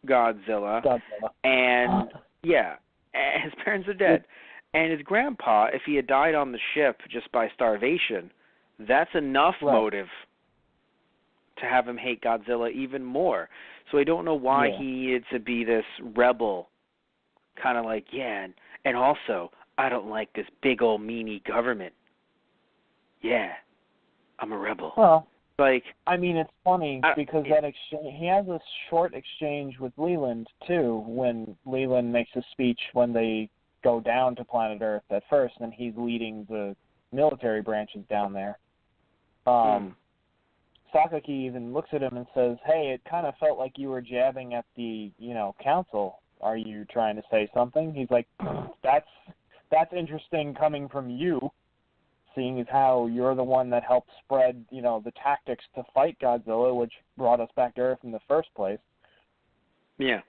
Godzilla, and his parents are dead. And his grandpa, if he had died on the ship just by starvation, that's enough motive to have him hate Godzilla even more. So I don't know why he needed to be this rebel, kind of like, and also, I don't like this big old meanie government. Yeah, I'm a rebel. Well, like, I mean, it's funny because he has a short exchange with Leland, too, when Leland makes a speech when they go down to planet Earth at first, and he's leading the military branches down there. Sakaki even looks at him and says, hey, it kind of felt like you were jabbing at the, council. Are you trying to say something? He's like, that's interesting coming from you, seeing as how you're the one that helped spread, the tactics to fight Godzilla, which brought us back to Earth in the first place. Yeah.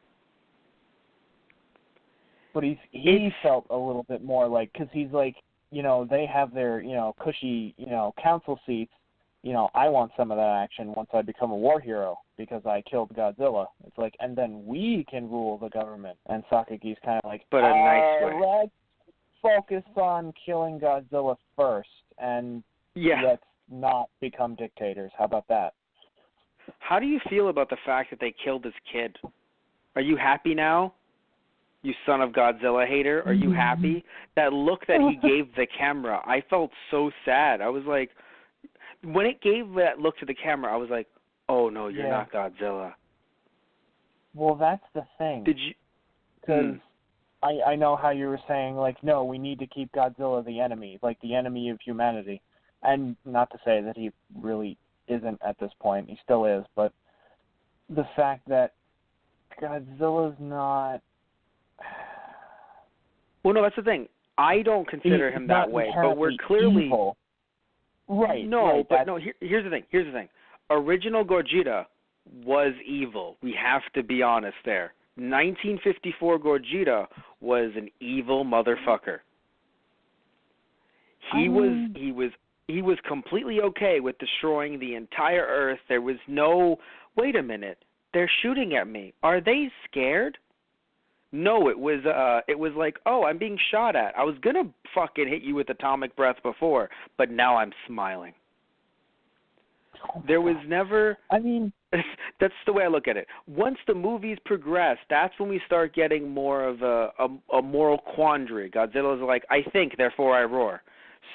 But he felt a little bit more like, because he's like, they have their, cushy, council seats. I want some of that action once I become a war hero because I killed Godzilla. It's like, and then we can rule the government. And Sakaki's kind of like, but a nice way. Let's focus on killing Godzilla first, and let's not become dictators. How about that? How do you feel about the fact that they killed his kid? Are you happy now? You son of Godzilla hater, are you happy? That look that he gave the camera, I felt so sad. I was like, when it gave that look to the camera, I was like, oh, no, you're not Godzilla. Well, that's the thing. Did you? Because I know how you were saying, like, no, we need to keep Godzilla the enemy, like the enemy of humanity. And not to say that he really isn't at this point. He still is. But the fact that Godzilla's not... Well, no, that's the thing. I don't consider him that way, but we're clearly... Evil. Right. No, right, but no. Here's the thing. Original Gogeta was evil. We have to be honest there. 1954 Gogeta was an evil motherfucker. He was completely okay with destroying the entire Earth. There was no, wait a minute, they're shooting at me. Are they scared? No, it was like, oh, I'm being shot at. I was going to fucking hit you with atomic breath before, but now I'm smiling. There was never... I mean... That's the way I look at it. Once the movies progress, that's when we start getting more of a moral quandary. Godzilla's like, I think, therefore I roar.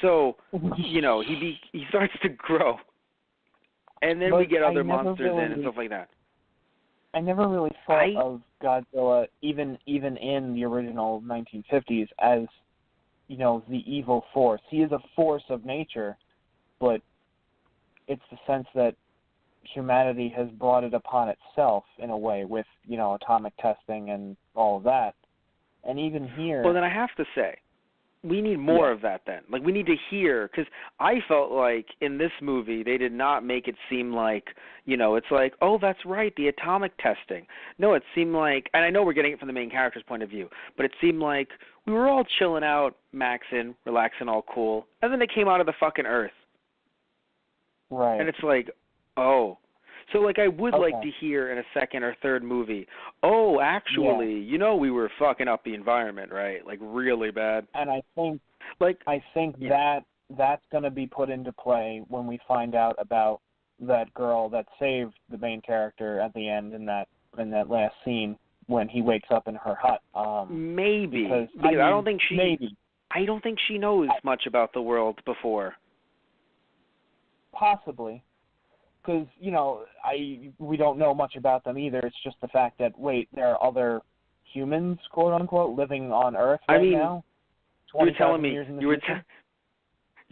So, he starts to grow. And then we get other monsters in and stuff like that. I never really thought of Godzilla, even in the original 1950s, as, the evil force. He is a force of nature, but it's the sense that humanity has brought it upon itself in a way with, atomic testing and all of that. And even here... Well, then I have to say, we need more of that then. Like, we need to hear, because I felt like in this movie they did not make it seem like, it's like, oh, that's right, the atomic testing. No, it seemed like, and I know we're getting it from the main character's point of view, but it seemed like we were all chilling out, maxing, relaxing, all cool, and then they came out of the fucking Earth. Right. And it's like, oh. So, like, I would like to hear in a second or third movie, oh, actually, we were fucking up the environment, right? Like, really bad. And I think yeah. that's going to be put into play when we find out about that girl that saved the main character at the end in that last scene when he wakes up in her hut. Maybe. Because I don't think she... Maybe. I don't think she knows much about the world before. Possibly. Because, we don't know much about them either. It's just the fact that, wait, there are other humans, quote unquote, living on Earth now? You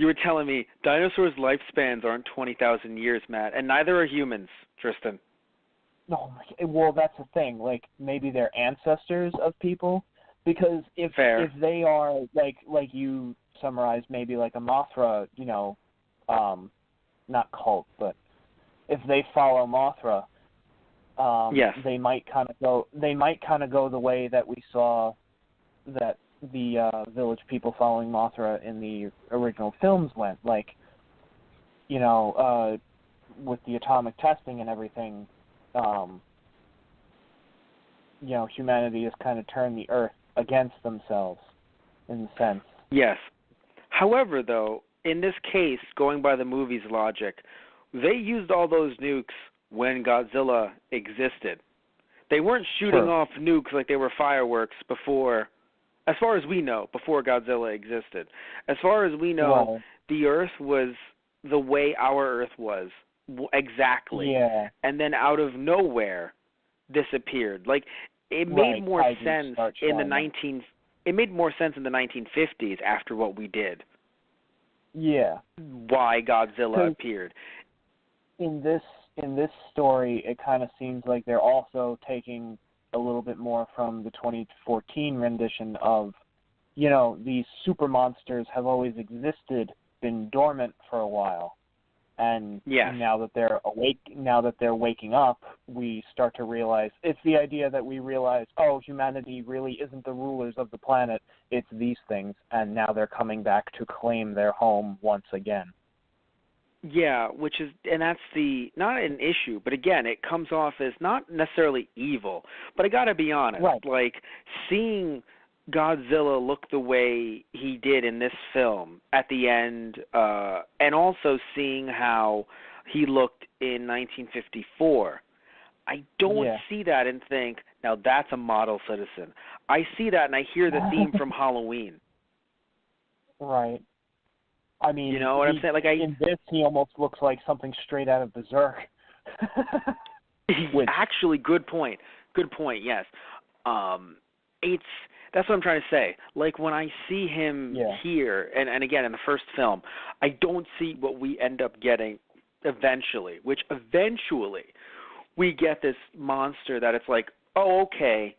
were telling me dinosaurs' lifespans aren't 20,000 years, Matt, and neither are humans, Tristan. No, well, that's the thing. Like, maybe they're ancestors of people, because if they are like you summarized, maybe like a Mothra, not cult, but if they follow Mothra, they might kind of go the way that we saw that the village people following Mothra in the original films went, like, with the atomic testing and everything, humanity has kind of turned the Earth against themselves, in a sense. Yes. However, though, in this case, going by the movie's logic, they used all those nukes when Godzilla existed. They weren't shooting off nukes like they were fireworks before, as far as we know, before Godzilla existed. As far as we know, the Earth was the way our Earth was, exactly. Yeah. And then out of nowhere, disappeared. Like, it made more sense in the It made more sense in the 1950s after what we did. Yeah. Why Godzilla appeared. In this story, it kind of seems like they're also taking a little bit more from the 2014 rendition of, these super monsters have always existed, been dormant for a while, and now that they're waking up, we start to realize it's the idea that we realize, oh, humanity really isn't the rulers of the planet; it's these things, and now they're coming back to claim their home once again. Yeah, and that's not an issue, but again, it comes off as not necessarily evil, but I gotta be honest, like, seeing Godzilla look the way he did in this film at the end, and also seeing how he looked in 1954, I don't see that and think, now that's a model citizen. I see that and I hear the theme from Halloween. Right. I mean, you know what I'm saying? Like, in this, he almost looks like something straight out of Berserk. Actually, good point. Good point. Yes. That's what I'm trying to say. Like, when I see him here, and again in the first film, I don't see what we end up getting eventually. Which eventually, we get this monster that it's like, oh, okay,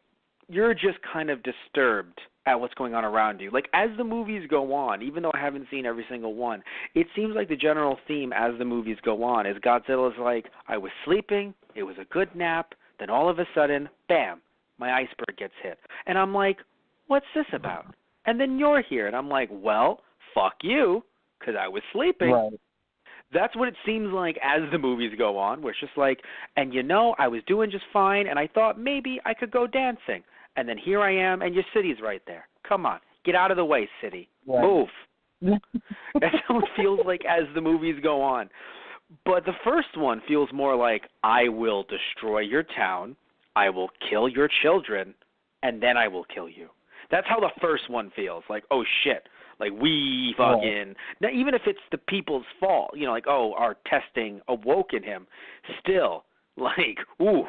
you're just kind of disturbed at what's going on around you. Like, as the movies go on, even though I haven't seen every single one, it seems like the general theme as the movies go on is Godzilla's like, I was sleeping, it was a good nap, then all of a sudden, bam, my iceberg gets hit. And I'm like, what's this about? And then you're here, and I'm like, well, fuck you, because I was sleeping. Right. That's what it seems like as the movies go on, where it's just like, and I was doing just fine, and I thought maybe I could go dancing. And then here I am, and your city's right there. Come on. Get out of the way, city. Right. Move. That's how it feels like as the movies go on. But the first one feels more like, I will destroy your town, I will kill your children, and then I will kill you. That's how the first one feels. Like, oh, shit. Like, we fucking... Now, even if it's the people's fault, like, oh, our testing awoke in him, still, like, ooh...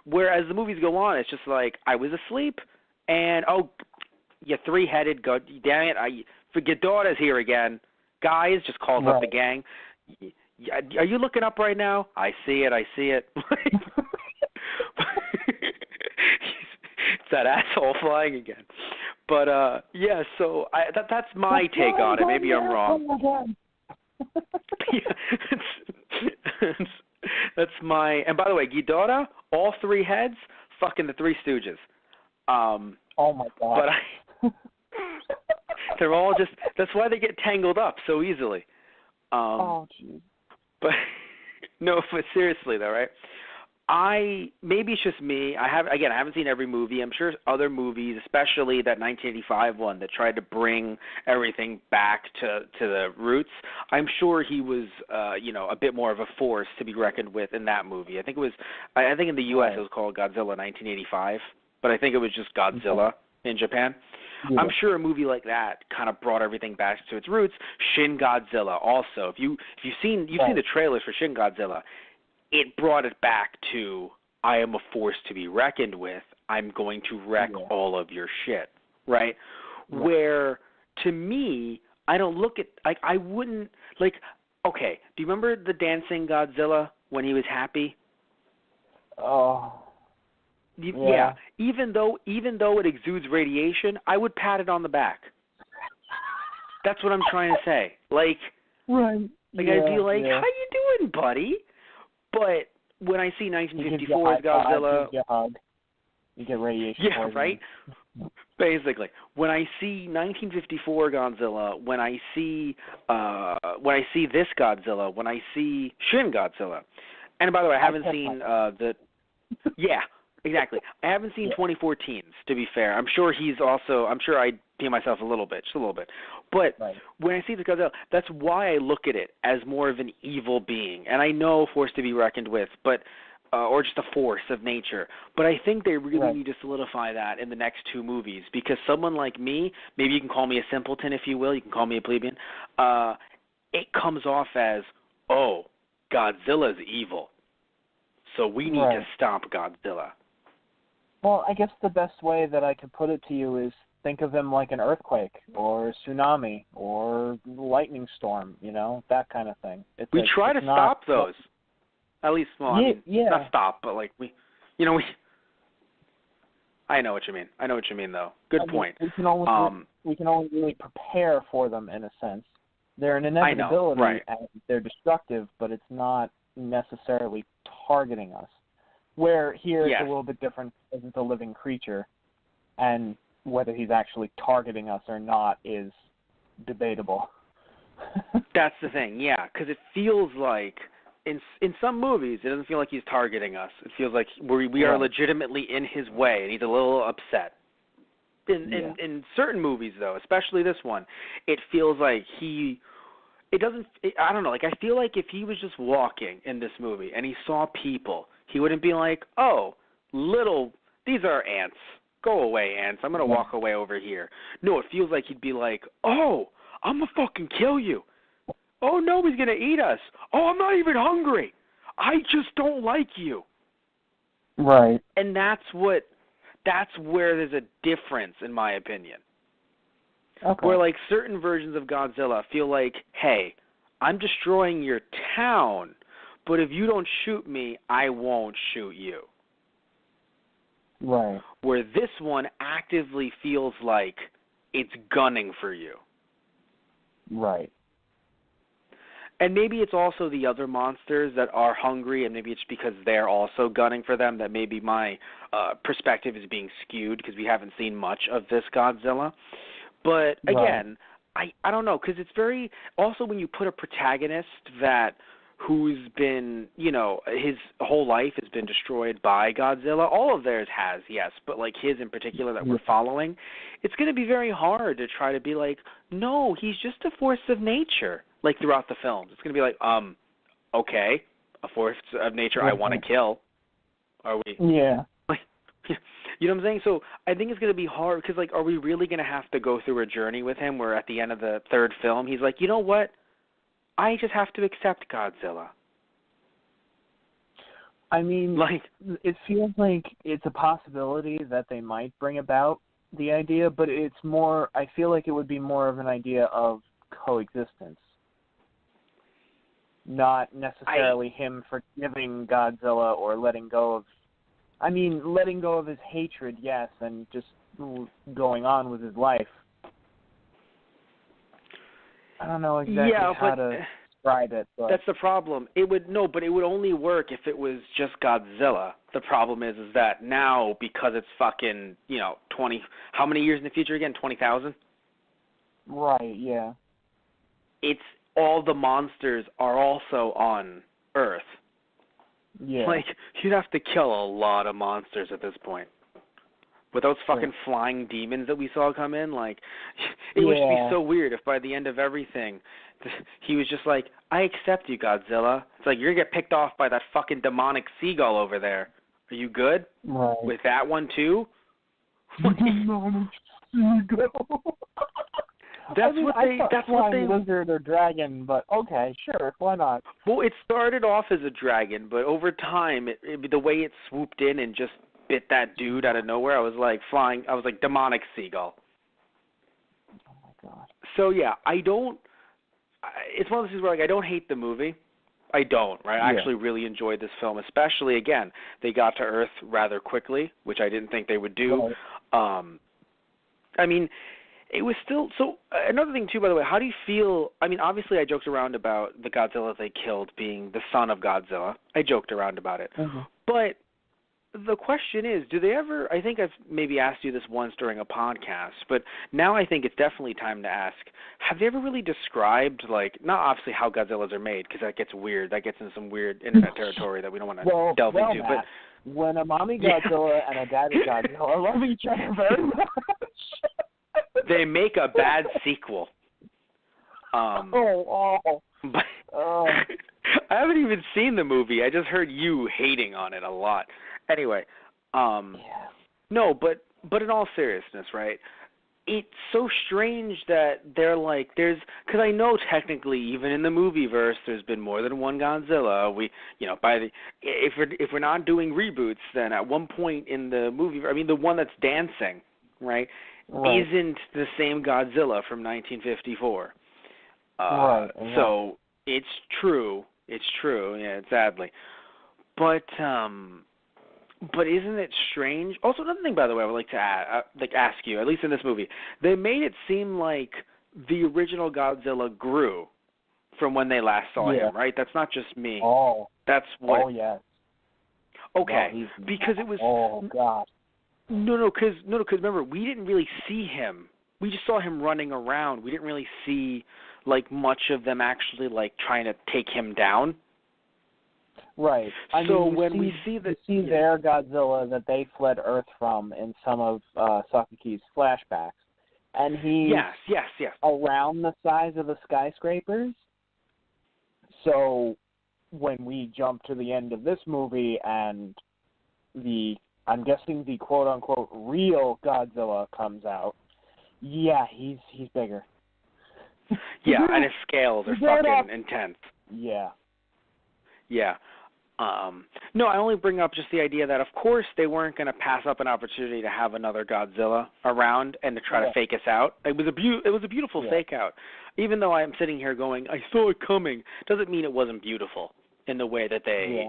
Whereas the movies go on, it's just like, I was asleep, and, oh, you three-headed, damn it, your daughter's here again. Guys, just calls up the gang. Are you looking up right now? I see it. It's that asshole flying again. But yeah, so that's my take on it. Maybe I'm wrong. Oh my God. That's my. And by the way, Ghidorah, all three heads, fucking the Three Stooges. Oh my God. But they're all just. That's why they get tangled up so easily. Oh jeez. But no, but seriously though, right? Maybe it's just me. I haven't seen every movie. I'm sure other movies, especially that 1985 one that tried to bring everything back to the roots. I'm sure he was, a bit more of a force to be reckoned with in that movie. I think it was. I think in the U.S. it was called Godzilla 1985, but I think it was just Godzilla in Japan. Yeah. I'm sure a movie like that kind of brought everything back to its roots. Shin Godzilla also. If you've seen the trailers for Shin Godzilla, it brought it back to, I am a force to be reckoned with. I'm going to wreck all of your shit, right? Yeah. Where, to me, I don't look at, I wouldn't, okay, do you remember the dancing Godzilla when he was happy? Oh. Yeah. Even though it exudes radiation, I would pat it on the back. That's what I'm trying to say. Right. I'd be like, how you doing, buddy? But when I see 1954's Godzilla, you get radiation. Yeah, right. Basically, when I see 1954 Godzilla, when I see this Godzilla, when I see Shin Godzilla, and by the way, I haven't seen Yeah, exactly. I haven't seen 2014's. To be fair, I'm sure I pee myself a little bit, just a little bit. But when I see the Godzilla, that's why I look at it as more of an evil being. And I know force to be reckoned with, but or just a force of nature. But I think they really need to solidify that in the next two movies, because someone like me, maybe you can call me a simpleton if you will, you can call me a plebeian, it comes off as, oh, Godzilla's evil, so we need to stop Godzilla. Well, I guess the best way that I could put it to you is think of him like an earthquake or tsunami or lightning storm, that kind of thing. We try to stop those. At least, not stop, but I know what you mean. Though. Good point. We can only really prepare for them in a sense. They're an inevitability and they're destructive, but it's not necessarily targeting us. Where here it's a little bit different because it's a living creature, and whether he's actually targeting us or not is debatable. That's the thing, because it feels like in some movies it doesn't feel like he's targeting us. It feels like we are legitimately in his way, and he's a little upset. In certain movies, though, especially this one, it feels like I don't know, I feel like if he was just walking in this movie and he saw people, he wouldn't be like, oh, these are ants. Go away, ants. I'm going to walk away over here. No, it feels like he'd be like, oh, I'm going to fucking kill you. Oh, no, he's going to eat us. Oh, I'm not even hungry. I just don't like you. Right. And that's where there's a difference, in my opinion. Okay. Where, certain versions of Godzilla feel like, hey, I'm destroying your town, but if you don't shoot me, I won't shoot you. Right. Where this one actively feels like it's gunning for you. Right. And maybe it's also the other monsters that are hungry, and maybe it's because they're also gunning for them that maybe my perspective is being skewed because we haven't seen much of this Godzilla. But again, I don't know, because it's very also when you put a protagonist who's been, his whole life has been destroyed by Godzilla. All of theirs has, yes, but his in particular that we're following, it's going to be very hard to try to be like, no, he's just a force of nature, throughout the films. It's going to be like, okay, a force of nature I want to kill. Are we? Yeah. You know what I'm saying? So I think it's going to be hard because, are we really going to have to go through a journey with him where at the end of the third film he's like, you know what? I just have to accept Godzilla. I mean, it feels like it's a possibility that they might bring about the idea, but I feel like it would be more of an idea of coexistence. not necessarily him forgiving Godzilla or letting go of his hatred, yes, and just going on with his life. I don't know exactly how to describe it, but that's the problem. But it would only work if it was just Godzilla. The problem is that now, because it's fucking, 20, how many years in the future again? 20,000? Right, yeah. It's all the monsters are also on Earth. Yeah. Like, you'd have to kill a lot of monsters at this point. With those fucking flying demons that we saw come in, like, it would be so weird if by the end of everything, he was just like, I accept you, Godzilla. It's like, you're going to get picked off by that fucking demonic seagull over there. Are you good? Right. With that one, too? Demonic seagull. That's what they lizard or dragon, but okay, sure, why not? Well, it started off as a dragon, but over time, the way it swooped in and just bit that dude out of nowhere, I was like demonic seagull. Oh my god. So yeah, it's one of those things where like I don't hate the movie. I don't, right? I actually really enjoyed this film, especially again, they got to Earth rather quickly, which I didn't think they would do. Right. It was still so. Another thing too, by the way, how do you feel? Obviously, I joked around about the Godzilla they killed being the son of Godzilla. I joked around about it, but the question is, do they ever? I think I've maybe asked you this once during a podcast, but now I think it's definitely time to ask: have they ever really described, like, not obviously how Godzillas are made, because that gets weird. That gets into some weird internet territory that we don't want to delve into. Matt, but when a mommy Godzilla and a daddy Godzilla love each other very much. They make a bad sequel. But I haven't even seen the movie. I just heard you hating on it a lot. Anyway, no, but in all seriousness, right? It's so strange that they're like, because I know technically even in the movieverse there's been more than one Godzilla. If we're not doing reboots, then at one point in the movie, the one that's dancing, right? Isn't the same Godzilla from 1954. So it's true, sadly. But isn't it strange? Also, another thing, by the way, I would like to ask you, at least in this movie, they made it seem like the original Godzilla grew from when they last saw him, right? That's not just me. That's what. Oh, yes. Okay, because it was. Oh, God. No, because remember, we didn't really see him. We just saw him running around. We didn't really see, like, much of them actually, like, trying to take him down. Right. We see their Godzilla that they fled Earth from in some of Sakaki's flashbacks, and he's around the size of the skyscrapers. So when we jump to the end of this movie and I'm guessing the quote-unquote real Godzilla comes out, he's bigger. Yeah, and his scales are fucking intense. Yeah. Yeah. No, I only bring up just the idea that, of course, they weren't going to pass up an opportunity to have another Godzilla around and to try to fake us out. It was a beautiful fake out. Even though I'm sitting here going, I saw it coming, doesn't mean it wasn't beautiful in the way that they,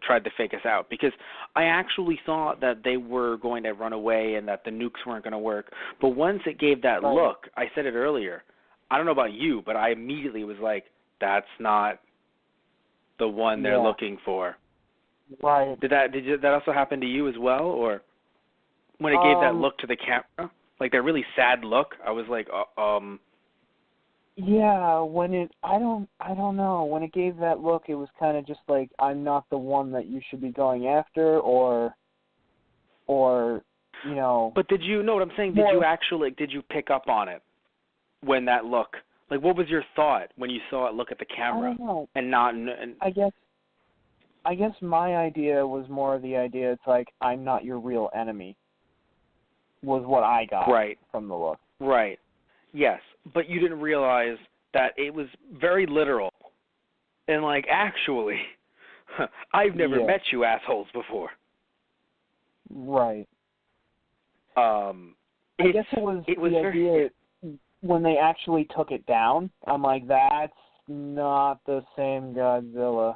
tried to fake us out. Because I actually thought that they were going to run away and that the nukes weren't going to work. But once it gave that look, I said it earlier, I don't know about you, but I immediately was like, that's not the one they're looking for. Right. Did that also happen to you as well, or when it gave that look to the camera, like that really sad look? I was like, Yeah, I don't know. When it gave that look, it was kind of just like, I'm not the one that you should be going after, or you know. But did you know what I'm saying? Did you pick up on it when that look? Like, what was your thought when you saw it look at the camera? I don't know. And not. I guess my idea was more the idea. It's like, I'm not your real enemy. Was what I got from the look. Right. Yes, but you didn't realize that it was very literal. And like, actually, I've never met you assholes before. Right. I guess it was the idea when they actually took it down. I'm like, that's not the same Godzilla.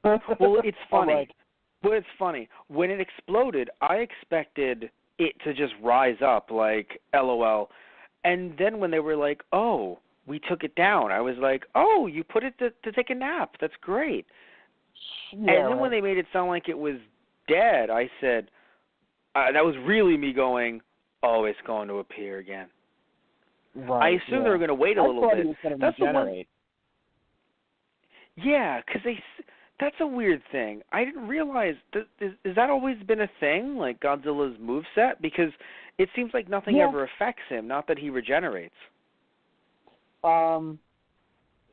Well, it's funny. Like, but it's funny. When it exploded, I expected it to just rise up, like, LOL. And then when they were like, oh, we took it down, I was like, oh, you put it to take a nap. That's great. yeah, And then when they made it sound like it was dead, I said, that was really me going, oh, it's going to appear again. Right, I assumed they were going to wait a little bit. He was going to That's regenerate. Yeah, because that's a weird thing. I didn't realize, has that always been a thing, like Godzilla's moveset? Because it seems like nothing ever affects him, not that he regenerates.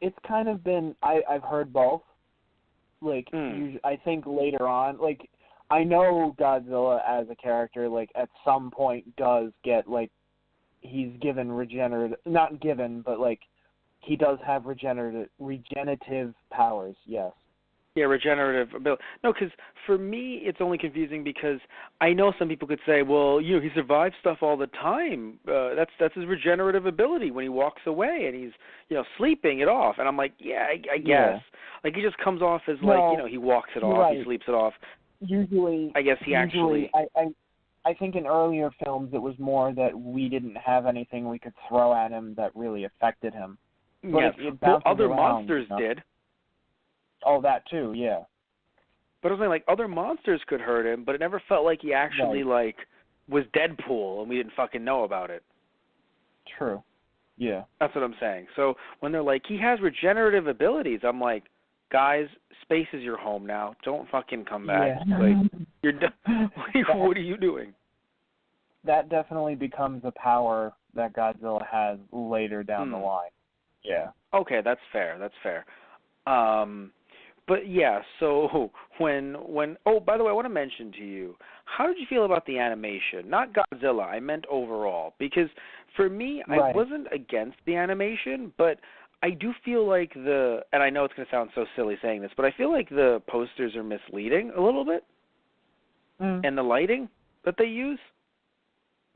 It's kind of been, I've heard both. Like, I think later on, like, I know Godzilla as a character, like, at some point does get, like, he's given not given, but, like, he does have regenerative powers, yes. Yeah, regenerative ability. No, because for me, it's only confusing because I know some people could say, well, he survives stuff all the time. That's his regenerative ability when he walks away and he's, sleeping it off. And I'm like, yeah, I guess. Yeah. Like, he just comes off as, he walks it off, right. He sleeps it off. Usually, I guess he actually... I think in earlier films it was more that we didn't have anything we could throw at him that really affected him. But well, other monsters did. Oh, that too, yeah. But I was saying, other monsters could hurt him, but it never felt like he actually, was Deadpool, and we didn't fucking know about it. True. Yeah. That's what I'm saying. So when they're like, he has regenerative abilities, I'm like, guys, space is your home now. Don't fucking come back. Yeah. You're what are you doing? That definitely becomes a power that Godzilla has later down the line. Yeah. Okay, that's fair. But yeah, so when by the way, I want to mention to you, how did you feel about the animation? Not Godzilla, I meant overall. Because for me, I wasn't against the animation, but I do feel like and I know it's going to sound so silly saying this, but I feel like the posters are misleading a little bit. And the lighting that they use.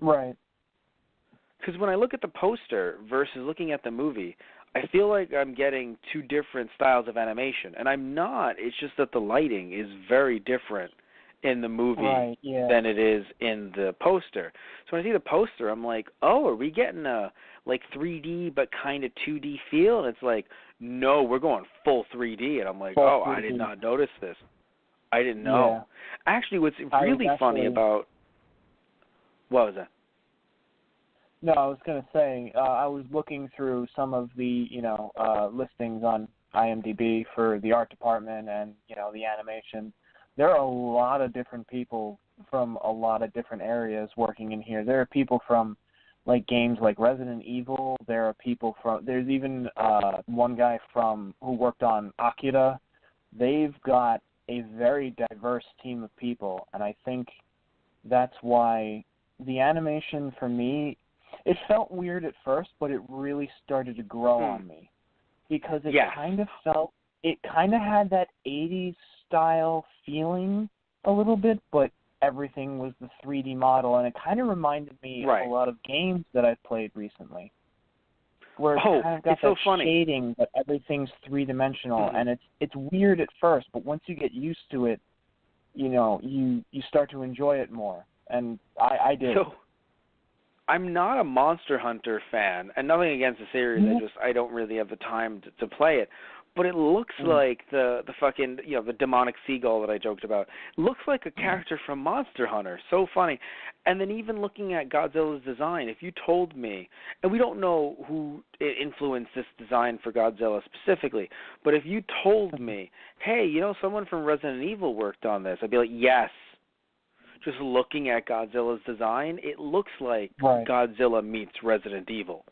Right. Because when I look at the poster versus looking at the movie, I feel like I'm getting two different styles of animation, and I'm not. It's just that the lighting is very different in the movie than it is in the poster. So when I see the poster, I'm like, oh, are we getting a 3D but kind of 2D feel? And it's like, no, we're going full 3D. And I'm like, full 3D. I did not notice this. I didn't know. Yeah. Actually, what's really funny about... What was that? No, I was going to say, I was looking through some of the, listings on IMDb for the art department and, the animation. There are a lot of different people from a lot of different areas working in here. There are people from, games like Resident Evil. There are people there's even one guy who worked on Akira. They've got a very diverse team of people, and I think that's why the animation for me, it felt weird at first, but it really started to grow on me because it kind of had that 80s style feeling a little bit, but everything was the 3D model, and it kind of reminded me of a lot of games that I've played recently, where it's kind of got that shading, but everything's three-dimensional, and it's weird at first, but once you get used to it, you start to enjoy it more, and I did. So, I'm not a Monster Hunter fan, and nothing against the series. I don't really have the time to play it. But it looks like the fucking the demonic seagull that I joked about. It looks like a character from Monster Hunter. So funny. And then even looking at Godzilla's design, if you told me, and we don't know who influenced this design for Godzilla specifically, but if you told me, hey, someone from Resident Evil worked on this, I'd be like, yes. Just looking at Godzilla's design, it looks like Godzilla meets Resident Evil.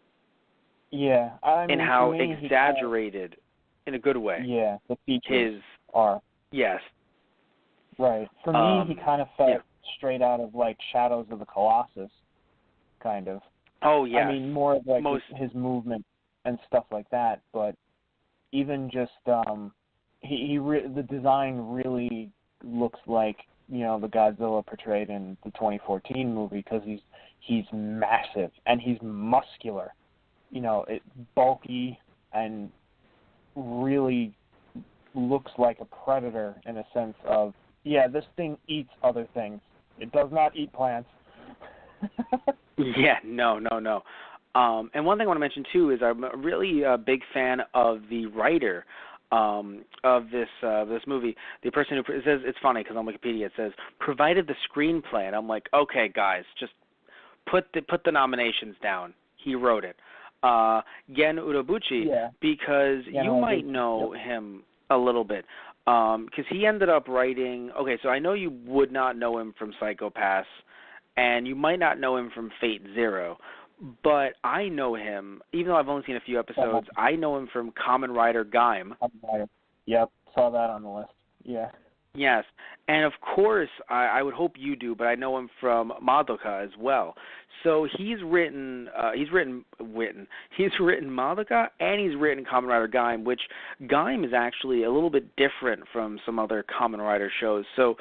Yeah. And how exaggerated, in a good way. Yeah, the features are. Yes. Right. For me, he kind of felt straight out of, Shadows of the Colossus, kind of. Oh, yeah. I mean, more of, his movement and stuff like that, but even just, the design really looks like, the Godzilla portrayed in the 2014 movie, because he's massive and he's muscular, bulky, and really looks like a predator in a sense of, yeah, this thing eats other things. It does not eat plants. Yeah, no. And one thing I want to mention too is I'm a really big fan of the writer of this movie. The person who it says, it's funny because on Wikipedia it says provided the screenplay, and I'm like, okay, guys, just put the nominations down. He wrote it. Gen Urobuchi, because you might know him a little bit, because he ended up writing. Okay, so I know you would not know him from Psycho Pass, and you might not know him from Fate Zero, but I know him, even though I've only seen a few episodes, I know him from Kamen Rider Gaim. Yep, saw that on the list. Yeah. Yes, and of course, I would hope you do, but I know him from Madoka as well. So he's written Madoka, and he's written Kamen Rider Gaim, which Gaim is actually a little bit different from some other Kamen Rider shows. So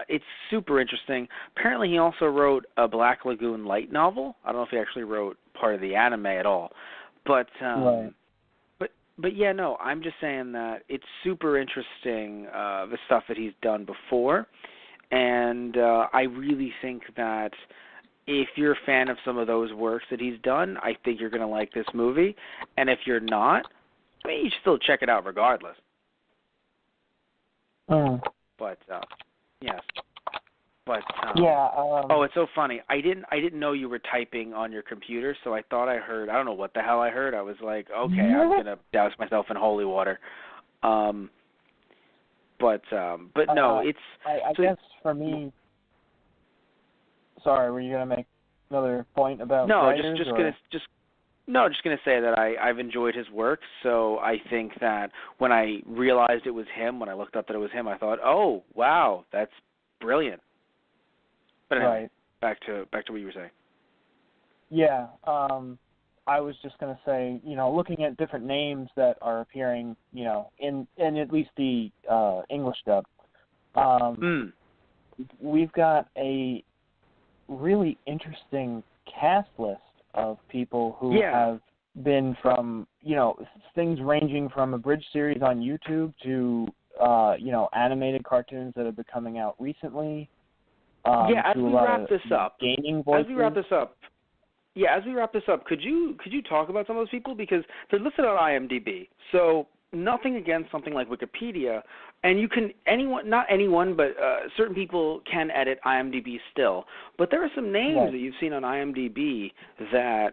it's super interesting. Apparently, he also wrote a Black Lagoon light novel. I don't know if he actually wrote part of the anime at all, but. Right. But yeah, no, I'm just saying that it's super interesting, the stuff that he's done before, and I really think that if you're a fan of some of those works that he's done, I think you're going to like this movie, and if you're not, I mean, you should still check it out regardless. But, yes. But oh, it's so funny. I didn't know you were typing on your computer, so I thought I heard. I don't know what the hell I heard. I was like, okay, I'm gonna douse myself in holy water. But no, it's. I guess for me. Sorry, were you gonna make another point about? No, writers, just gonna say that I've enjoyed his work. So I think that when I realized it was him, when I looked up that it was him, I thought, oh wow, that's brilliant. But anyway, right. back to what you were saying. Yeah, I was just going to say, looking at different names that are appearing, in at least the English dub, we've got a really interesting cast list of people who have been from, things ranging from a bridge series on YouTube to, animated cartoons that have been coming out recently. As we wrap this up, could you talk about some of those people, because they're listed on IMDb. So nothing against something like Wikipedia, and not anyone, but certain people can edit IMDb still. But there are some names that you've seen on IMDb that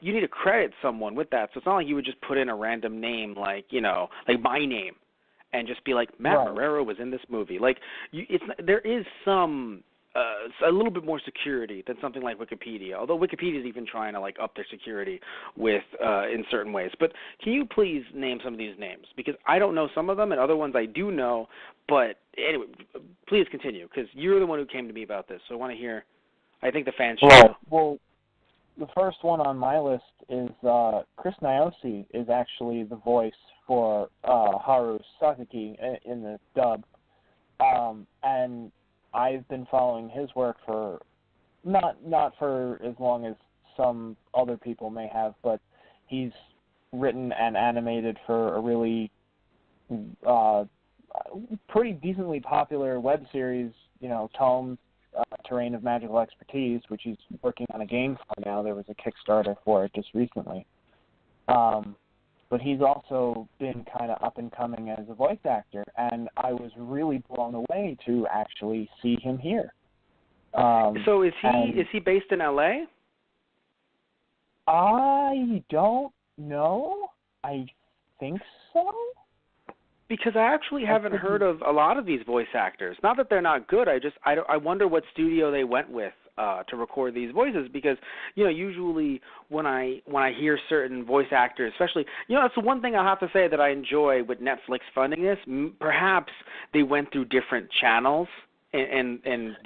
you need to credit someone with that. So it's not like you would just put in a random name like my name, and just be like, Matt Marrero was in this movie. Like, there is some a little bit more security than something like Wikipedia. Although Wikipedia is even trying to up their security with in certain ways. But can you please name some of these names, because I don't know some of them, and other ones I do know. But anyway, please continue, because you're the one who came to me about this. So I want to hear. I think the fans should know. Well, the first one on my list is Chris Niosi is actually the voice for Haru Sasaki in the dub, and I've been following his work for not for as long as some other people may have, but he's written and animated for a really pretty decently popular web series, Tome, Terrain of Magical Expertise, which he's working on a game for now. There was a Kickstarter for it just recently. But he's also been kind of up and coming as a voice actor, and I was really blown away to actually see him here. So is he based in LA? I don't know. I think so. Because I actually haven't heard of a lot of these voice actors. Not that they're not good. I wonder what studio they went with to record these voices, because usually when I hear certain voice actors, especially that's the one thing I have to say that I enjoy with Netflix funding this. Perhaps they went through different channels. And when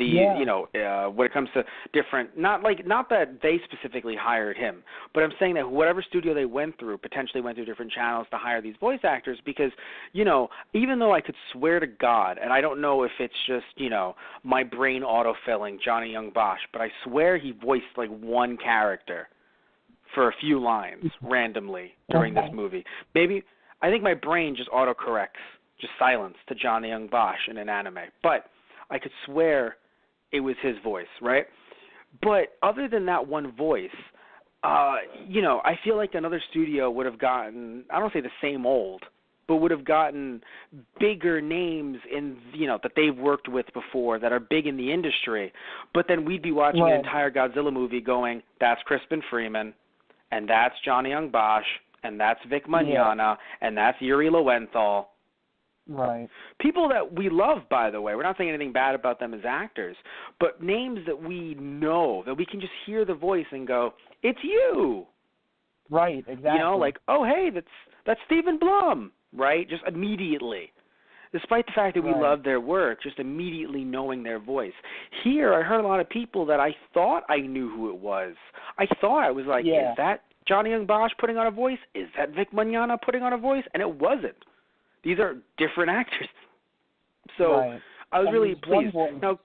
it comes to different, not that they specifically hired him, but I'm saying that whatever studio they went through potentially went through different channels to hire these voice actors, because even though I could swear to God, and I don't know if it's just my brain autofilling Johnny Young Bosch, but I swear he voiced one character for a few lines randomly during this movie. Maybe I think my brain just autocorrects, just silence to Johnny Young Bosch in an anime. But I could swear it was his voice, right? But other than that one voice, I feel like another studio would have gotten, I don't say the same old, but would have gotten bigger names in, that they've worked with before that are big in the industry. But then we'd be watching an entire Godzilla movie going, that's Crispin Freeman, and that's Johnny Young Bosch, and that's Vic Mignogna, and that's Yuri Lowenthal. Right. People that we love, by the way. We're not saying anything bad about them as actors, but names that we know, that we can just hear the voice and go, it's you. Right, exactly. Like, oh, hey, that's Stephen Blum, right? Just immediately. Despite the fact that we love their work, just immediately knowing their voice. Here, I heard a lot of people that I thought I knew who it was. I thought I was like, is that Johnny Young Bosch putting on a voice? Is that Vic Mignogna putting on a voice? And it wasn't. These are different actors. So I was really pleased. Now,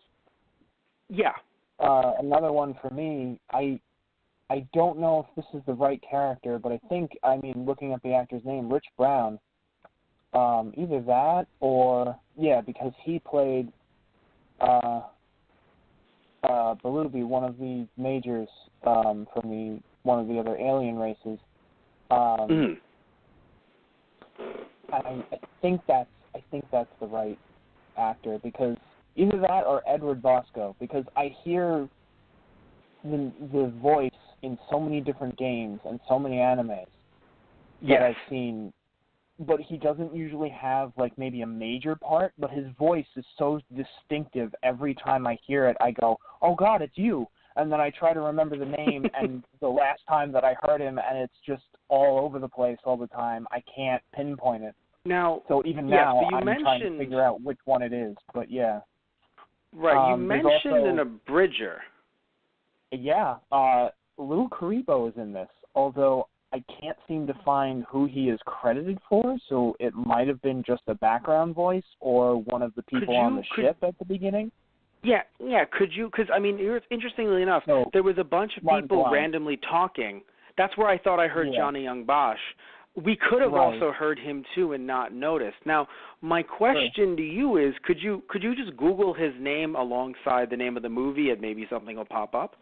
another one for me, I don't know if this is the right character, but looking at the actor's name, Rich Brown, either that or, because he played Belubi, one of the majors from one of the other alien races. I think that's the right actor, because either that or Edward Bosco, because I hear the voice in so many different games and so many animes that I've seen, but he doesn't usually have maybe a major part, but his voice is so distinctive every time I hear it. I go, oh God, it's you. And then I try to remember the name, and the last time that I heard him, and it's just all over the place all the time. I can't pinpoint it. Now, so even now, I'm trying to figure out which one it is. But right. You mentioned an abridger. Yeah, Lou Karibo is in this, although I can't seem to find who he is credited for. So it might have been just a background voice or one of the people on the ship at the beginning. Yeah. Could you? Because interestingly enough, there was a bunch of people randomly talking. That's where I thought I heard Johnny Young Bosch. We could have also heard him too and not noticed. Now, my question to you is: could you just Google his name alongside the name of the movie, and maybe something will pop up?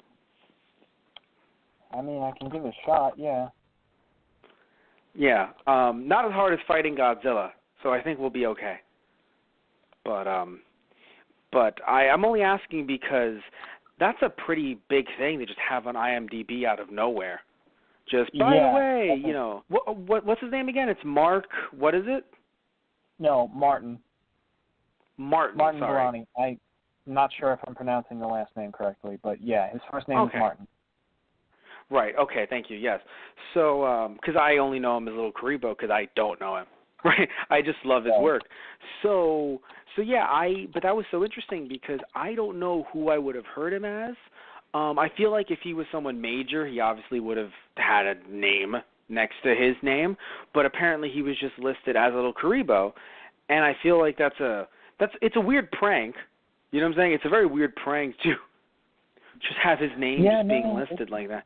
I can give it a shot. Yeah. Yeah. Not as hard as fighting Godzilla, so I think we'll be okay. But I'm only asking because that's a pretty big thing to just have on IMDb out of nowhere. Just, by the way, what's his name again? It's Mark, what is it? No, Martin. Martin, sorry. Bellani. I'm not sure if I'm pronouncing the last name correctly, but his first name is Martin. Right, okay, thank you, yes. So, because I only know him as Little Karibo because I don't know him. Right, I just love his work. So but that was so interesting because I don't know who I would have heard him as. I feel like if he was someone major, he obviously would have had a name next to his name, but apparently he was just listed as Little Karibo, and I feel like it's a weird prank. You know what I'm saying? It's a very weird prank to just have his name being listed like that.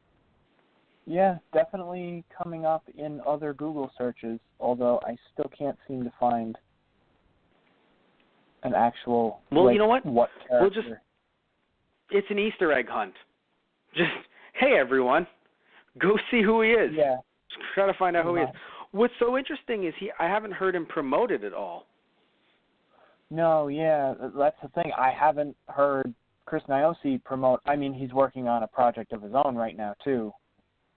Yeah, definitely coming up in other Google searches, although I still can't seem to find an actual you know what character. It's an Easter egg hunt. Just, hey, everyone, go see who he is. Yeah. Just try to find out who he is. What's so interesting is I haven't heard him promoted at all. No, that's the thing. I haven't heard Chris Niosi promote. He's working on a project of his own right now, too.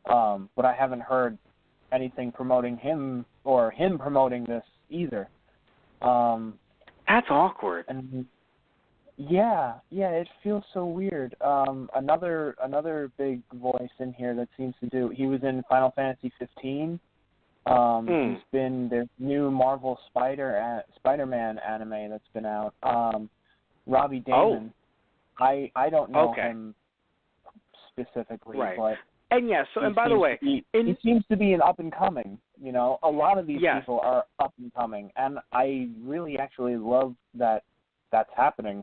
But I haven't heard anything promoting him or him promoting this either. That's awkward. And it feels so weird. Another big voice in here that seems to do. He was in Final Fantasy 15. He's been there's new Marvel Spider-Man anime that's been out. Robbie Damon. I don't know him specifically, but and by the way, he seems to be an up and coming. A lot of these people are up and coming, and I really actually love that that's happening.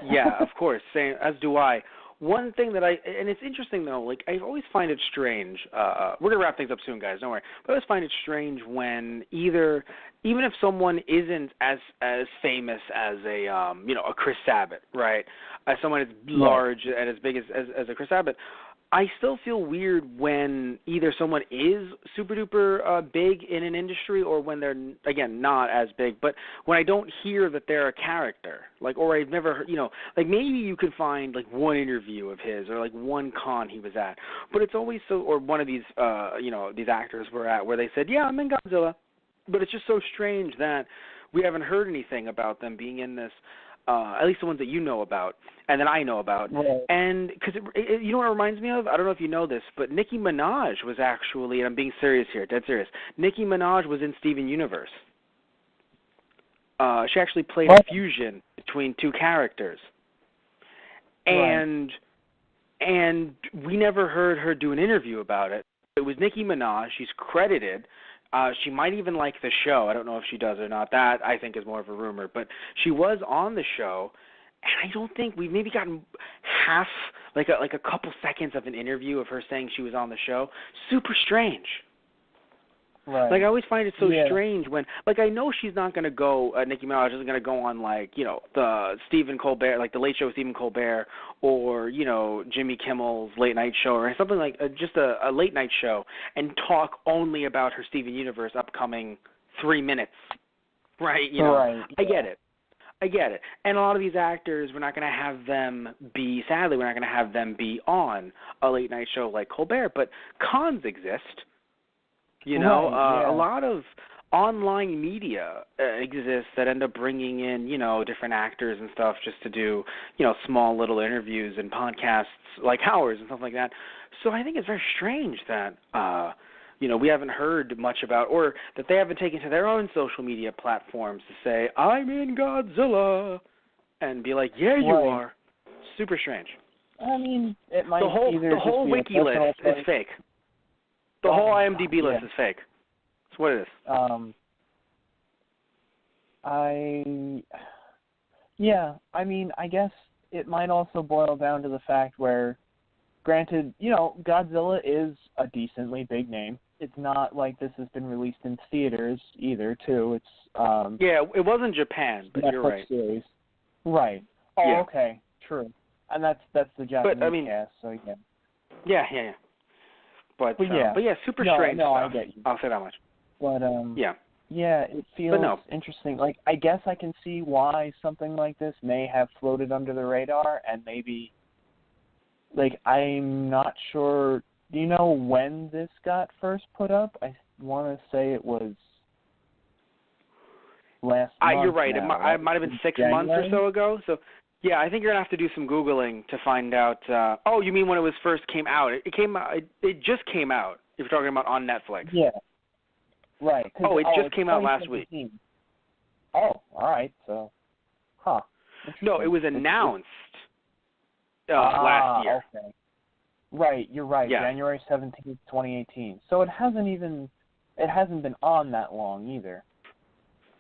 Yeah, of course. Same as do I. one thing that and it's interesting though, like I always find it strange. We're gonna wrap things up soon, guys. Don't worry. But I always find it strange when even if someone isn't as famous as a a Chris Sabat, right? As someone as large and as big as a Chris Sabat, I still feel weird when either someone is super duper big in an industry or when they're, again, not as big, but when I don't hear that they're a character, like, or I've never heard, like maybe you could find like one interview of his or like one con he was at, but it's always so, or one of these, these actors were at where they said, yeah, I'm in Godzilla, but it's just so strange that we haven't heard anything about them being in this. At least the ones that you know about and that I know about. Right. And because you know what it reminds me of? I don't know if you know this, but Nicki Minaj was actually, and I'm being serious here, dead serious, Nicki Minaj was in Steven Universe. She actually played a fusion between two characters. And we never heard her do an interview about it. It was Nicki Minaj. She's credited. She might even like the show. I don't know if she does or not. That, I think, is more of a rumor. But she was on the show, and I don't think we've maybe gotten half, like a couple seconds of an interview of her saying she was on the show. Super strange. Right. Like, I always find it so strange when, like, I know she's not going to go, Nicki Minaj isn't going to go on, like, the Stephen Colbert, like the Late Show with Stephen Colbert, or, Jimmy Kimmel's Late Night Show, or something like, just a late night show, and talk only about her Steven Universe upcoming 3 minutes, right? Right. I get it. And a lot of these actors, we're not going to have them be, sadly, we're not going to have them be on a late night show like Colbert, but cons exist. A lot of online media exists that end up bringing in, different actors and stuff just to do, small little interviews and podcasts like ours and stuff like that. So I think it's very strange that, we haven't heard much about, or that they haven't taken to their own social media platforms to say, I'm in Godzilla, and be like, yeah, you are. Super strange. I mean, it might the whole wiki list is fake. The whole IMDb list is fake. That's what it is. I mean, I guess it might also boil down to the fact where, granted, Godzilla is a decently big name. It's not like this has been released in theaters either, too. It's it was in Japan, but Netflix you're right. Series. Right. Oh, yeah. Okay, true. And that's the Japanese cast, so yeah. Yeah. But super strange no, stuff. I get you. I'll say that much. But it feels interesting. Like, I guess I can see why something like this may have floated under the radar, and maybe, like, I'm not sure. Do you know when this got first put up? I want to say it was last month. You're right. Now, it might have been 6 January? months or so ago. So. Yeah, I think you're gonna have to do some Googling to find out. Oh, you mean when it was first came out? It came out. It just came out. If you're talking about on Netflix. Yeah. Right. It just came out last week. Oh, all right. So, No, it was announced last year. Okay. Right. You're right. Yeah. January 17th, 2018. So it hasn't been on that long either.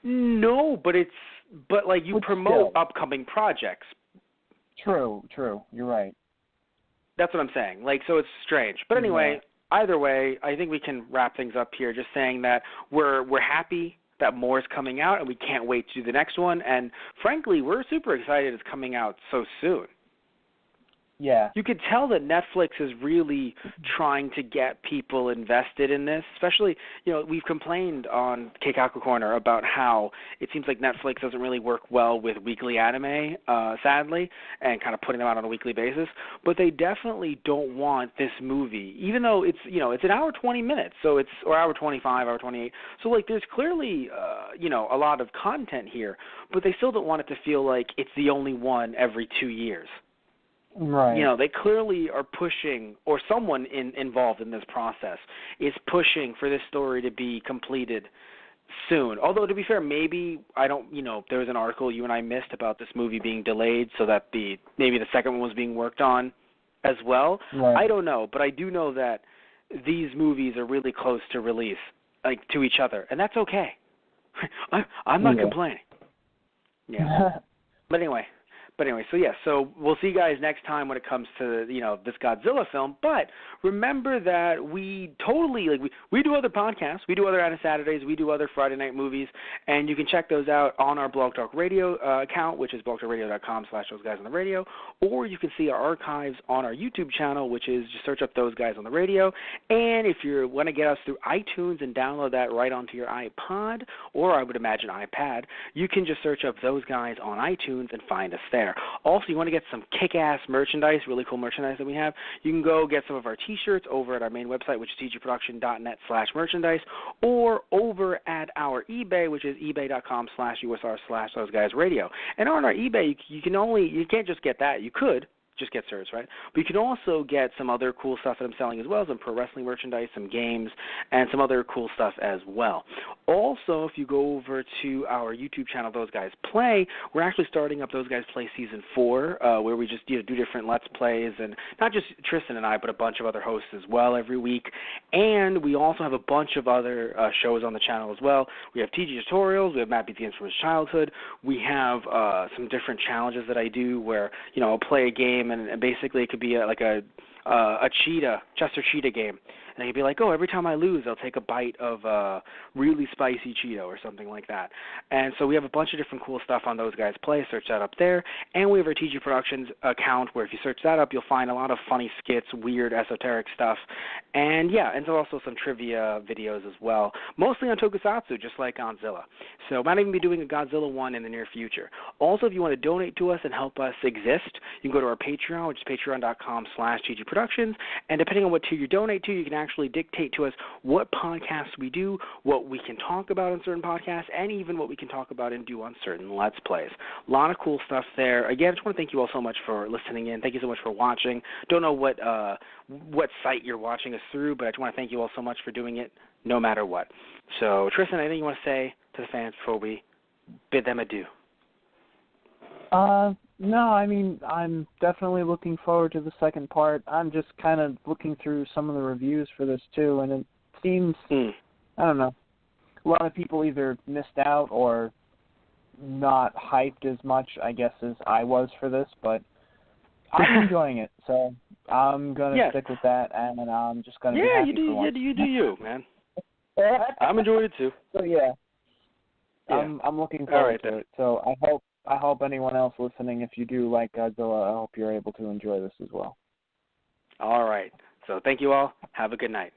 No, but you promote upcoming projects. True. You're right. That's what I'm saying. Like, so it's strange. But anyway, either way, I think we can wrap things up here just saying that we're happy that more is coming out and we can't wait to do the next one. And frankly, we're super excited it's coming out so soon. Yeah. You could tell that Netflix is really trying to get people invested in this, especially, we've complained on Keikaku Corner about how it seems like Netflix doesn't really work well with weekly anime, sadly, and kind of putting them out on a weekly basis, but they definitely don't want this movie, even though it's, it's an hour 20 minutes, or hour 25, hour 28, so like there's clearly, a lot of content here, but they still don't want it to feel like it's the only one every 2 years. Right. They clearly are pushing, or someone involved in this process is pushing for this story to be completed soon. Although, to be fair, maybe, there was an article you and I missed about this movie being delayed so that maybe the second one was being worked on as well. Right. I don't know, but I do know that these movies are really close to release, like, to each other, and that's okay. I'm not complaining. Yeah. But anyway. But anyway, so we'll see you guys next time when it comes to, this Godzilla film. But remember that we totally, we do other podcasts. We do other AniSaturdays. We do other Friday night movies. And you can check those out on our Blog Talk Radio account, which is blogtalkradio.com/thoseguysonthe-radio. Or you can see our archives on our YouTube channel, which is just search up Those Guys on the Radio. And if you want to get us through iTunes and download that right onto your iPod, or I would imagine iPad, you can just search up Those Guys on iTunes and find us there. Also, you want to get some kick-ass merchandise, really cool merchandise that we have, you can go get some of our T-shirts over at our main website, which is tgproduction.net/merchandise, or over at our eBay, which is ebay.com/USR/ThoseGuysRadio. And on our eBay, you can't just get that. You could just get shirts, right? But you can also get some other cool stuff that I'm selling as well, some pro wrestling merchandise, some games, and some other cool stuff as well. Also, if you go over to our YouTube channel, Those Guys Play, we're actually starting up Those Guys Play Season 4, where we just do different Let's Plays, and not just Tristan and I, but a bunch of other hosts as well every week. And we also have a bunch of other shows on the channel as well. We have TG Tutorials, we have Matt Beats Games from his childhood, we have some different challenges that I do where, I'll play a game, and basically it could be a Chester Cheetah game. And you'd be like, every time I lose, I'll take a bite of really spicy Cheeto or something like that. And so we have a bunch of different cool stuff on Those Guys Play. Search that up there. And we have our TG Productions account where if you search that up, you'll find a lot of funny skits, weird, esoteric stuff. And, and also some trivia videos as well, mostly on Tokusatsu, just like Godzilla. So might even be doing a Godzilla one in the near future. Also, if you want to donate to us and help us exist, you can go to our Patreon, which is patreon.com/TG Productions. And depending on what tier you donate to, you can actually dictate to us what podcasts we do, what we can talk about in certain podcasts, and even what we can talk about and do on certain Let's Plays. A lot of cool stuff there. Again, I just want to thank you all so much for listening in. Thank you so much for watching. Don't know what site you're watching us through, but I just want to thank you all so much for doing it no matter what. So, Tristan, anything you want to say to the fans before we bid them adieu? No, I mean, I'm definitely looking forward to the second part. I'm just kind of looking through some of the reviews for this, too, and it seems, I don't know, a lot of people either missed out or not hyped as much, I guess, as I was for this, but I'm enjoying it, so I'm going to stick with that, and I'm just going to be happy for once. You do you, man. I'm enjoying it, too. So, I'm looking forward to it, so I hope anyone else listening, if you do like Godzilla, I hope you're able to enjoy this as well. All right. So thank you all. Have a good night.